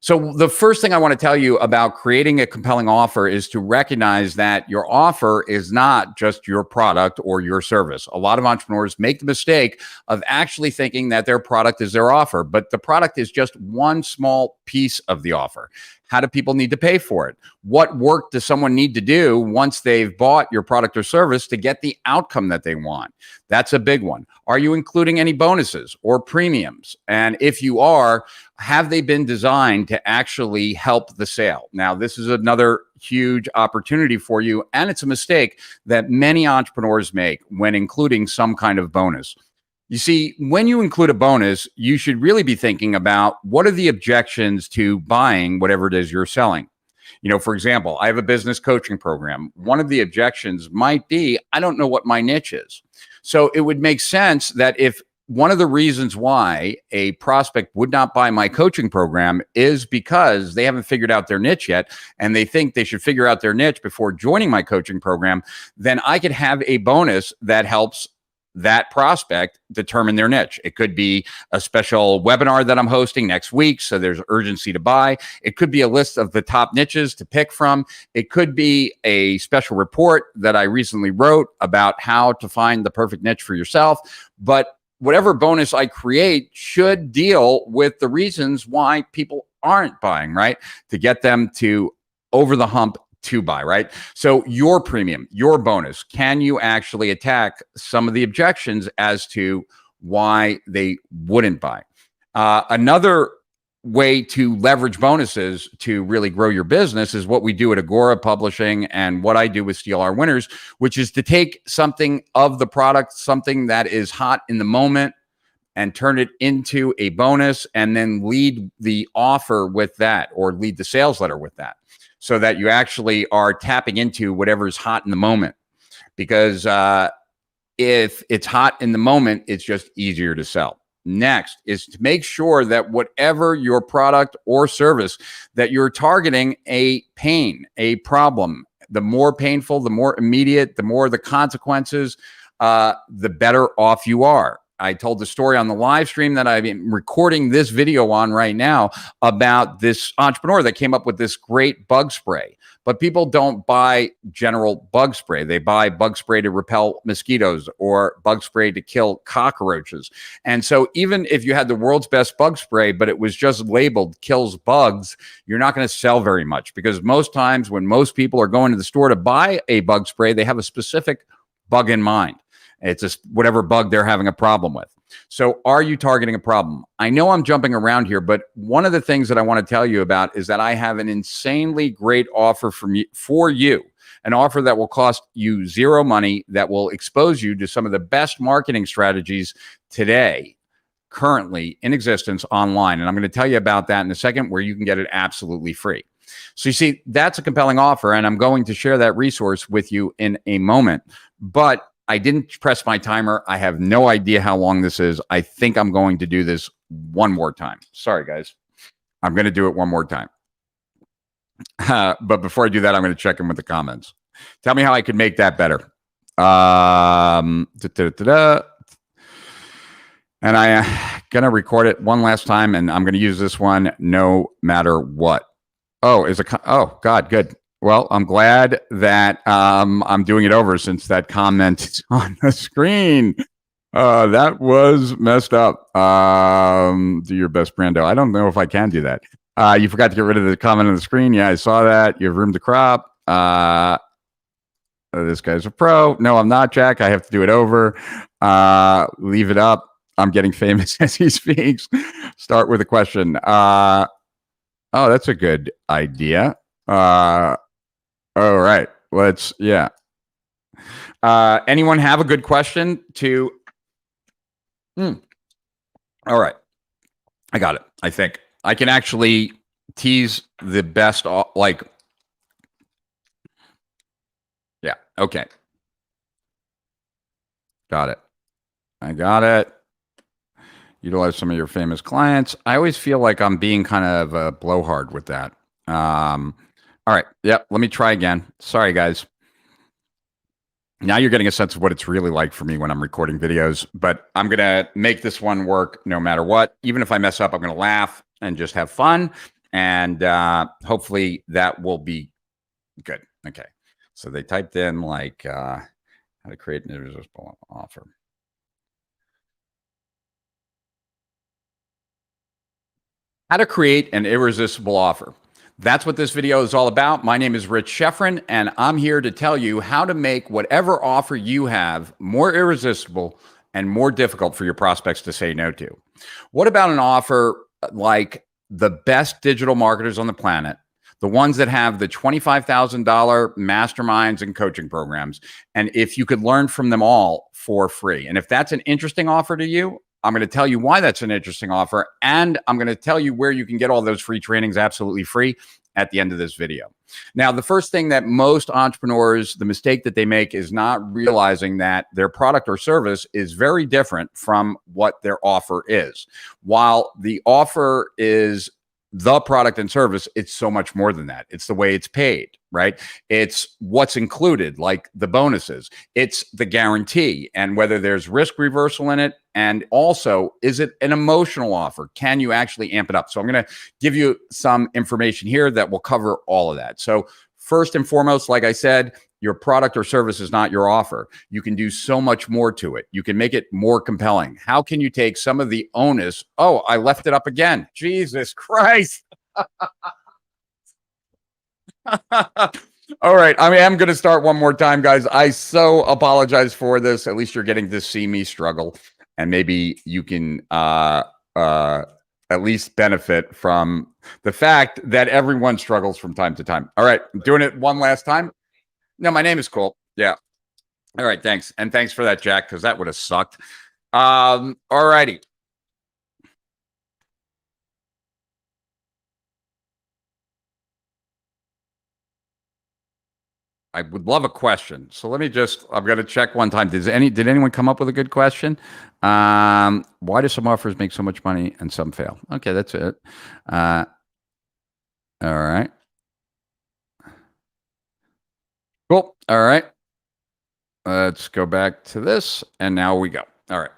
So the first thing I want to tell you about creating a compelling offer is to recognize that your offer is not just your product or your service. A lot of entrepreneurs make the mistake of actually thinking that their product is their offer, but the product is just one small piece of the offer. How do people need to pay for it? What work does someone need to do once they've bought your product or service to get the outcome that they want? That's a big one. Are you including any bonuses or premiums? And if you are, have they been designed to actually help the sale? Now, this is another huge opportunity for you, and it's a mistake that many entrepreneurs make when including some kind of bonus. You see, when you include a bonus, you should really be thinking about what are the objections to buying whatever it is you're selling. You know, for example, I have a business coaching program. One of the objections might be, I don't know what my niche is. So it would make sense that if one of the reasons why a prospect would not buy my coaching program is because they haven't figured out their niche yet, and they think they should figure out their niche before joining my coaching program, then I could have a bonus that helps that prospect determine their niche. It could be a special webinar that I'm hosting next week, so there's urgency to buy. It could be a list of the top niches to pick from. It could be a special report that I recently wrote about how to find the perfect niche for yourself. But whatever bonus I create should deal with the reasons why people aren't buying, right? To get them to over the hump to buy, right? So your premium, your bonus, can you actually attack some of the objections as to why they wouldn't buy? Another way to leverage bonuses to really grow your business is what we do at Agora Publishing and what I do with Steal Our Winners, which is to take something of the product, something that is hot in the moment, and turn it into a bonus and then lead the offer with that, or lead the sales letter with that, so that you actually are tapping into whatever's hot in the moment. Because if it's hot in the moment, it's just easier to sell. Next is to make sure that whatever your product or service that you're targeting a pain, a problem, the more painful, the more immediate, the more the consequences, the better off you are. I told the story on the live stream that I'm recording this video on right now about this entrepreneur that came up with this great bug spray. But people don't buy general bug spray. They buy bug spray to repel mosquitoes or bug spray to kill cockroaches. And so even if you had the world's best bug spray, but it was just labeled kills bugs, you're not going to sell very much, because most times when most people are going to the store to buy a bug spray, they have a specific bug in mind. It's just whatever bug they're having a problem with. So are you targeting a problem? I know I'm jumping around here, but one of the things that I want to tell you about is that I have an insanely great offer for you, an offer that will cost you zero money, that will expose you to some of the best marketing strategies today, currently in existence online. And I'm going to tell you about that in a second, where you can get it absolutely free. So you see, that's a compelling offer, and I'm going to share that resource with you in a moment. But I didn't press my timer. I have no idea how long this is. I think I'm going to do this one more time. Sorry, guys. I'm going to do it one more time. But before I do that, I'm going to check in with the comments. Tell me how I could make that better. And I'm going to record it one last time, and I'm going to use this one no matter what. Oh, oh, God, good. Well, I'm glad that I'm doing it over, since that comment is on the screen. That was messed up. Do your best, Brando. I don't know if I can do that. You forgot to get rid of the comment on the screen. Yeah, I saw that. You have room to crop. This guy's a pro. No, I'm not, Jack. I have to do it over. Leave it up. I'm getting famous as he speaks. Start with a question. Oh, that's a good idea. All right. Anyone have a good question to? All right. I got it. I think I can actually tease the best, like, yeah, okay. Got it. I got it. Utilize some of your famous clients. I always feel like I'm being kind of a blowhard with that. All right. Yep. Let me try again. Sorry, guys. Now you're getting a sense of what it's really like for me when I'm recording videos, but I'm going to make this one work no matter what. Even if I mess up, I'm going to laugh and just have fun. And hopefully that will be good. Okay. So they typed in like how to create an irresistible offer. How to create an irresistible offer. That's what this video is all about. My name is Rich Schefren, and I'm here to tell you how to make whatever offer you have more irresistible and more difficult for your prospects to say no to. What about an offer like the best digital marketers on the planet, the ones that have the $25,000 masterminds and coaching programs, and if you could learn from them all for free? And if that's an interesting offer to you, I'm going to tell you why that's an interesting offer, and I'm going to tell you where you can get all those free trainings absolutely free at the end of this video. Now, the first thing that most entrepreneurs, the mistake that they make is not realizing that their product or service is very different from what their offer is. While the offer is the product and service, it's so much more than that. It's the way it's paid, right? It's what's included, like the bonuses. It's the guarantee and whether there's risk reversal in it. And also, is it an emotional offer? Can you actually amp it up? So I'm going to give you some information here that will cover all of that. So first and foremost, like I said, your product or service is not your offer. You can do so much more to it. You can make it more compelling. How can you take some of the onus? Oh, I left it up again. Jesus Christ. All right. I'm going to start one more time, guys. I so apologize for this. At least you're getting to see me struggle. And maybe you can at least benefit from the fact that everyone struggles from time to time. All right. I'm doing it one last time. No, my name is cool. Yeah. All right. Thanks. And thanks for that, Jack, because that would have sucked. All righty. I would love a question. So let me just, I'm going to check one time. Did anyone come up with a good question? Why do some offers make so much money and some fail? Okay, that's it. All right. Cool. All right. Let's go back to this. And now we go. All right.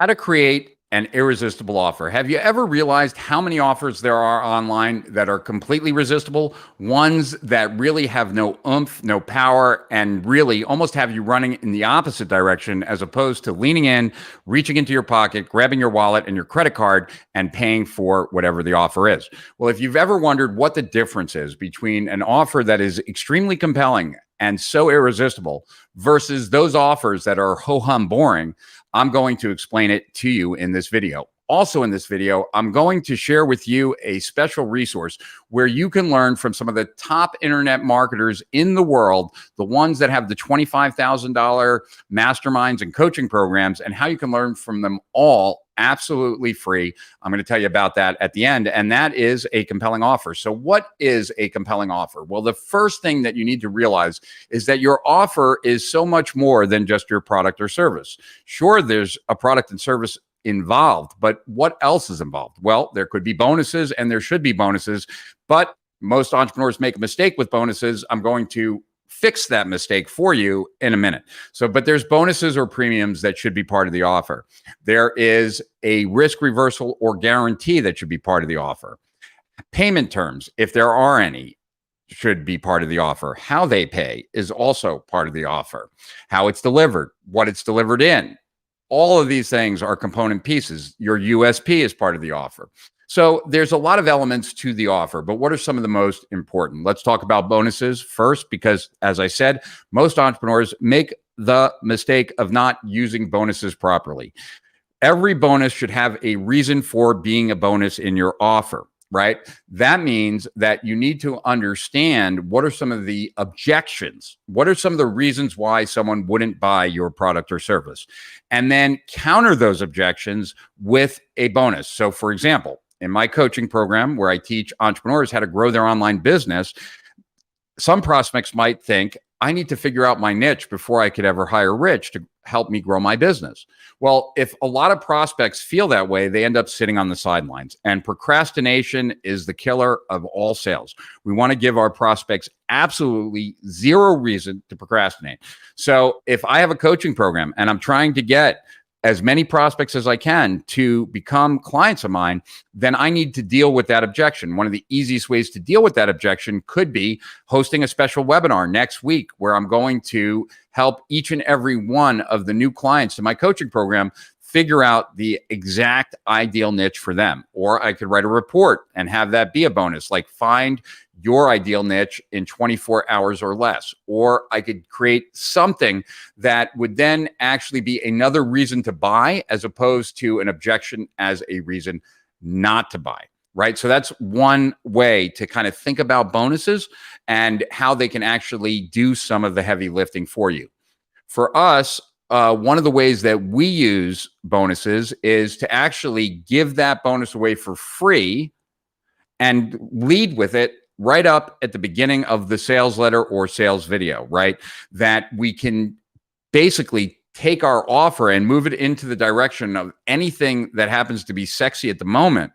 How to create an irresistible offer. Have you ever realized how many offers there are online that are completely resistible? Ones that really have no oomph, no power, and really almost have you running in the opposite direction as opposed to leaning in, reaching into your pocket, grabbing your wallet and your credit card and paying for whatever the offer is. Well, if you've ever wondered what the difference is between an offer that is extremely compelling and so irresistible versus those offers that are ho-hum boring, I'm going to explain it to you in this video. Also in this video, I'm going to share with you a special resource where you can learn from some of the top internet marketers in the world, the ones that have the $25,000 masterminds and coaching programs, and how you can learn from them all absolutely free. I'm going to tell you about that at the end, and that is a compelling offer. So what is a compelling offer? Well, the first thing that you need to realize is that your offer is so much more than just your product or service. Sure, there's a product and service involved, but what else is involved? Well, there could be bonuses and there should be bonuses, but most entrepreneurs make a mistake with bonuses. I'm going to fix that mistake for you in a minute. So, but there's bonuses or premiums that should be part of the offer. There is a risk reversal or guarantee that should be part of the offer. Payment terms, if there are any, should be part of the offer. How they pay is also part of the offer. How it's delivered, what it's delivered in. All of these things are component pieces. Your USP is part of the offer. So there's a lot of elements to the offer, but what are some of the most important? Let's talk about bonuses first, because as I said, most entrepreneurs make the mistake of not using bonuses properly. Every bonus should have a reason for being a bonus in your offer, right? That means that you need to understand what are some of the objections, what are some of the reasons why someone wouldn't buy your product or service, and then counter those objections with a bonus. So for example, in my coaching program where I teach entrepreneurs how to grow their online business, some prospects might think, I need to figure out my niche before I could ever hire Rich to help me grow my business. Well, if a lot of prospects feel that way, they end up sitting on the sidelines. And procrastination is the killer of all sales. We want to give our prospects absolutely zero reason to procrastinate. So if I have a coaching program and I'm trying to get as many prospects as I can to become clients of mine, then I need to deal with that objection. One of the easiest ways to deal with that objection could be hosting a special webinar next week where I'm going to help each and every one of the new clients in my coaching program figure out the exact ideal niche for them. Or I could write a report and have that be a bonus, like find your ideal niche in 24 hours or less. Or I could create something that would then actually be another reason to buy as opposed to an objection as a reason not to buy, right? So that's one way to kind of think about bonuses and how they can actually do some of the heavy lifting for you. For us, one of the ways that we use bonuses is to actually give that bonus away for free and lead with it right up at the beginning of the sales letter or sales video, right? That we can basically take our offer and move it into the direction of anything that happens to be sexy at the moment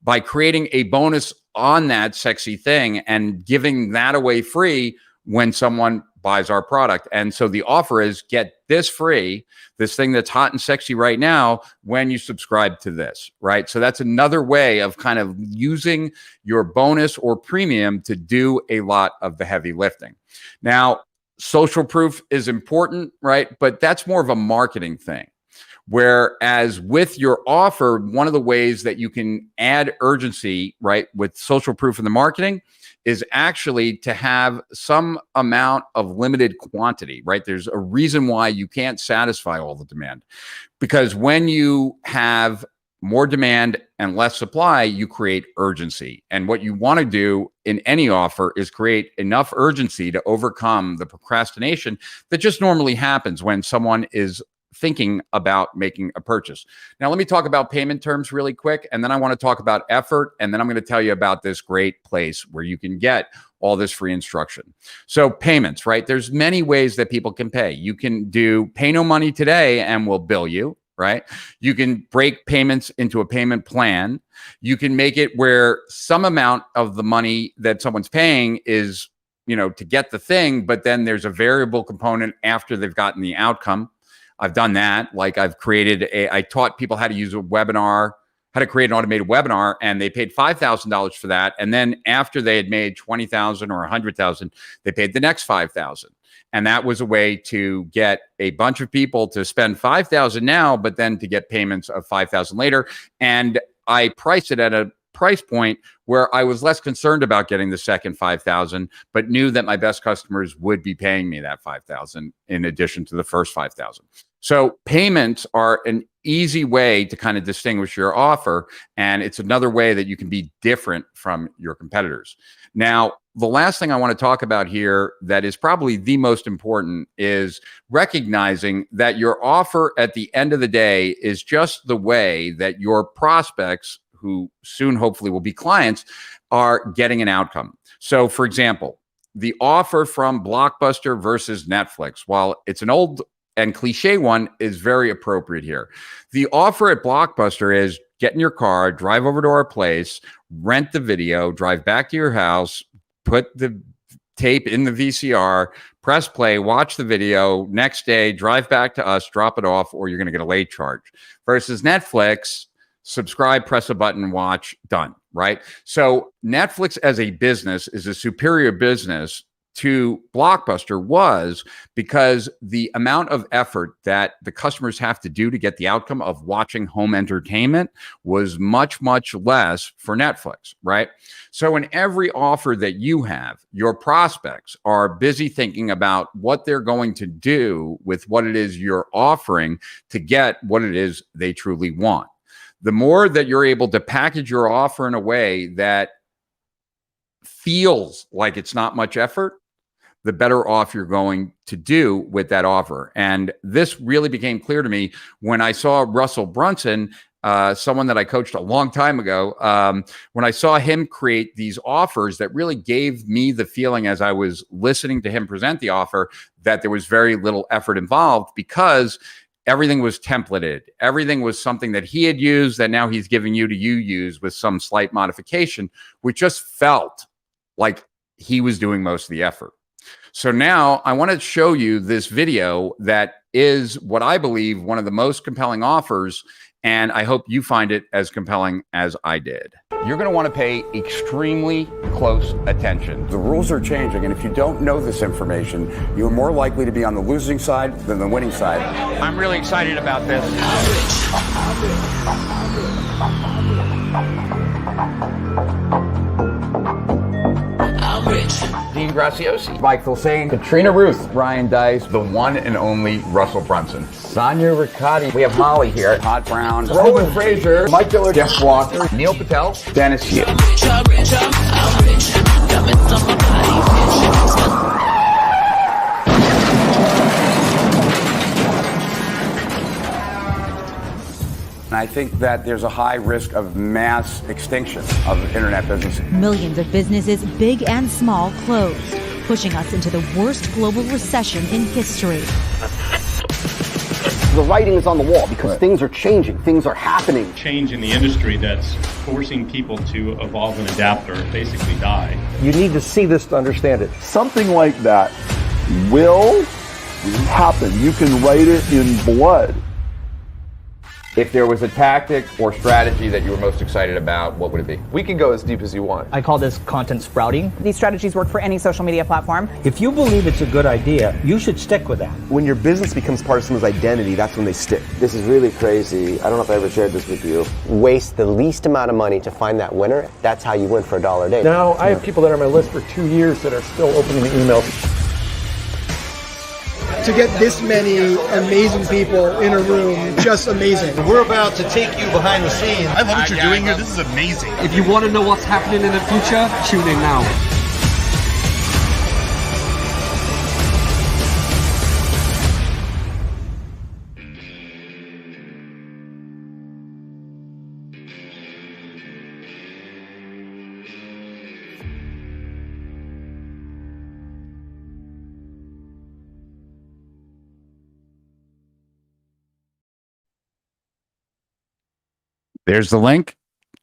by creating a bonus on that sexy thing and giving that away free when someone buys our product. And so the offer is get this free, this thing that's hot and sexy right now when you subscribe to this, right? So that's another way of kind of using your bonus or premium to do a lot of the heavy lifting. Now, social proof is important, right? But that's more of a marketing thing. Whereas with your offer, one of the ways that you can add urgency, right, with social proof in the marketing is actually to have some amount of limited quantity, right? There's a reason why you can't satisfy all the demand, because when you have more demand and less supply, you create urgency. And what you want to do in any offer is create enough urgency to overcome the procrastination that just normally happens when someone is thinking about making a purchase. Now, let me talk about payment terms really quick, and then I want to talk about effort, and then I'm going to tell you about this great place where you can get all this free instruction. So payments, right? There's many ways that people can pay. You can do pay no money today and we'll bill you, right? You can break payments into a payment plan. You can make it where some amount of the money that someone's paying is, to get the thing, but then there's a variable component after they've gotten the outcome. I've done that. Like I taught people how to use a webinar, how to create an automated webinar, and they paid $5,000 for that. And then after they had made 20,000 or 100,000, they paid the next 5,000. And that was a way to get a bunch of people to spend 5,000 now, but then to get payments of 5,000 later. And I priced it at a price point where I was less concerned about getting the second 5,000, but knew that my best customers would be paying me that 5,000 in addition to the first 5,000. So payments are an easy way to kind of distinguish your offer, and it's another way that you can be different from your competitors. Now, the last thing I want to talk about here that is probably the most important is recognizing that your offer at the end of the day is just the way that your prospects, who soon hopefully will be clients, are getting an outcome. So for example, the offer from Blockbuster versus Netflix, while it's an old and cliche one, is very appropriate here. The offer at Blockbuster is get in your car, drive over to our place, rent the video, drive back to your house, put the tape in the VCR, press play, watch the video, next day, drive back to us, drop it off, or you're going to get a late charge. Versus Netflix, subscribe, press a button, watch, done, right? So Netflix as a business is a superior business to Blockbuster was because the amount of effort that the customers have to do to get the outcome of watching home entertainment was much, much less for Netflix, right? So in every offer that you have, your prospects are busy thinking about what they're going to do with what it is you're offering to get what it is they truly want. The more that you're able to package your offer in a way that feels like it's not much effort, the better off you're going to do with that offer. And this really became clear to me when I saw Russell Brunson, someone that I coached a long time ago, when I saw him create these offers that really gave me the feeling as I was listening to him present the offer that there was very little effort involved, because everything was templated. Everything was something that he had used that now he's giving you to use with some slight modification, which just felt like he was doing most of the effort. So now I want to show you this video that is what I believe one of the most compelling offers, and I hope you find it as compelling as I did. You're going to want to pay extremely close attention. The rules are changing, and if you don't know this information, you're more likely to be on the losing side than the winning side. I'm really excited about this. Dean Graziosi, Mike Filsain, Katrina Ruth, Ryan Dice, the one and only Russell Brunson, Sonia Riccati. We have Molly here, Todd Brown, Roland Fraser, Mike Diller, Jeff Walker, Neil Patel, Dennis Hughes. And I think that there's a high risk of mass extinction of internet businesses. Millions of businesses, big and small, closed, pushing us into the worst global recession in history. The writing is on the wall because things are changing, things are happening. Change in the industry that's forcing people to evolve and adapt or basically die. You need to see this to understand it. Something like that will happen. You can write it in blood. If there was a tactic or strategy that you were most excited about, what would it be? We can go as deep as you want. I call this content sprouting. These strategies work for any social media platform. If you believe it's a good idea, you should stick with that. When your business becomes part of someone's identity, that's when they stick. This is really crazy. I don't know if I ever shared this with you. Waste the least amount of money to find that winner. That's how you win for $1 a day. Now, I have people that are on my list for 2 years that are still opening the emails. To get this many amazing people in a room, just amazing. We're about to take you behind the scenes. I love what you're doing here. This is amazing. If you want to know what's happening in the future, tune in now. There's the link.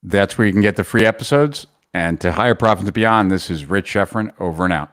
That's where you can get the free episodes. And to higher profits and beyond, this is Rich Schefren, over and out.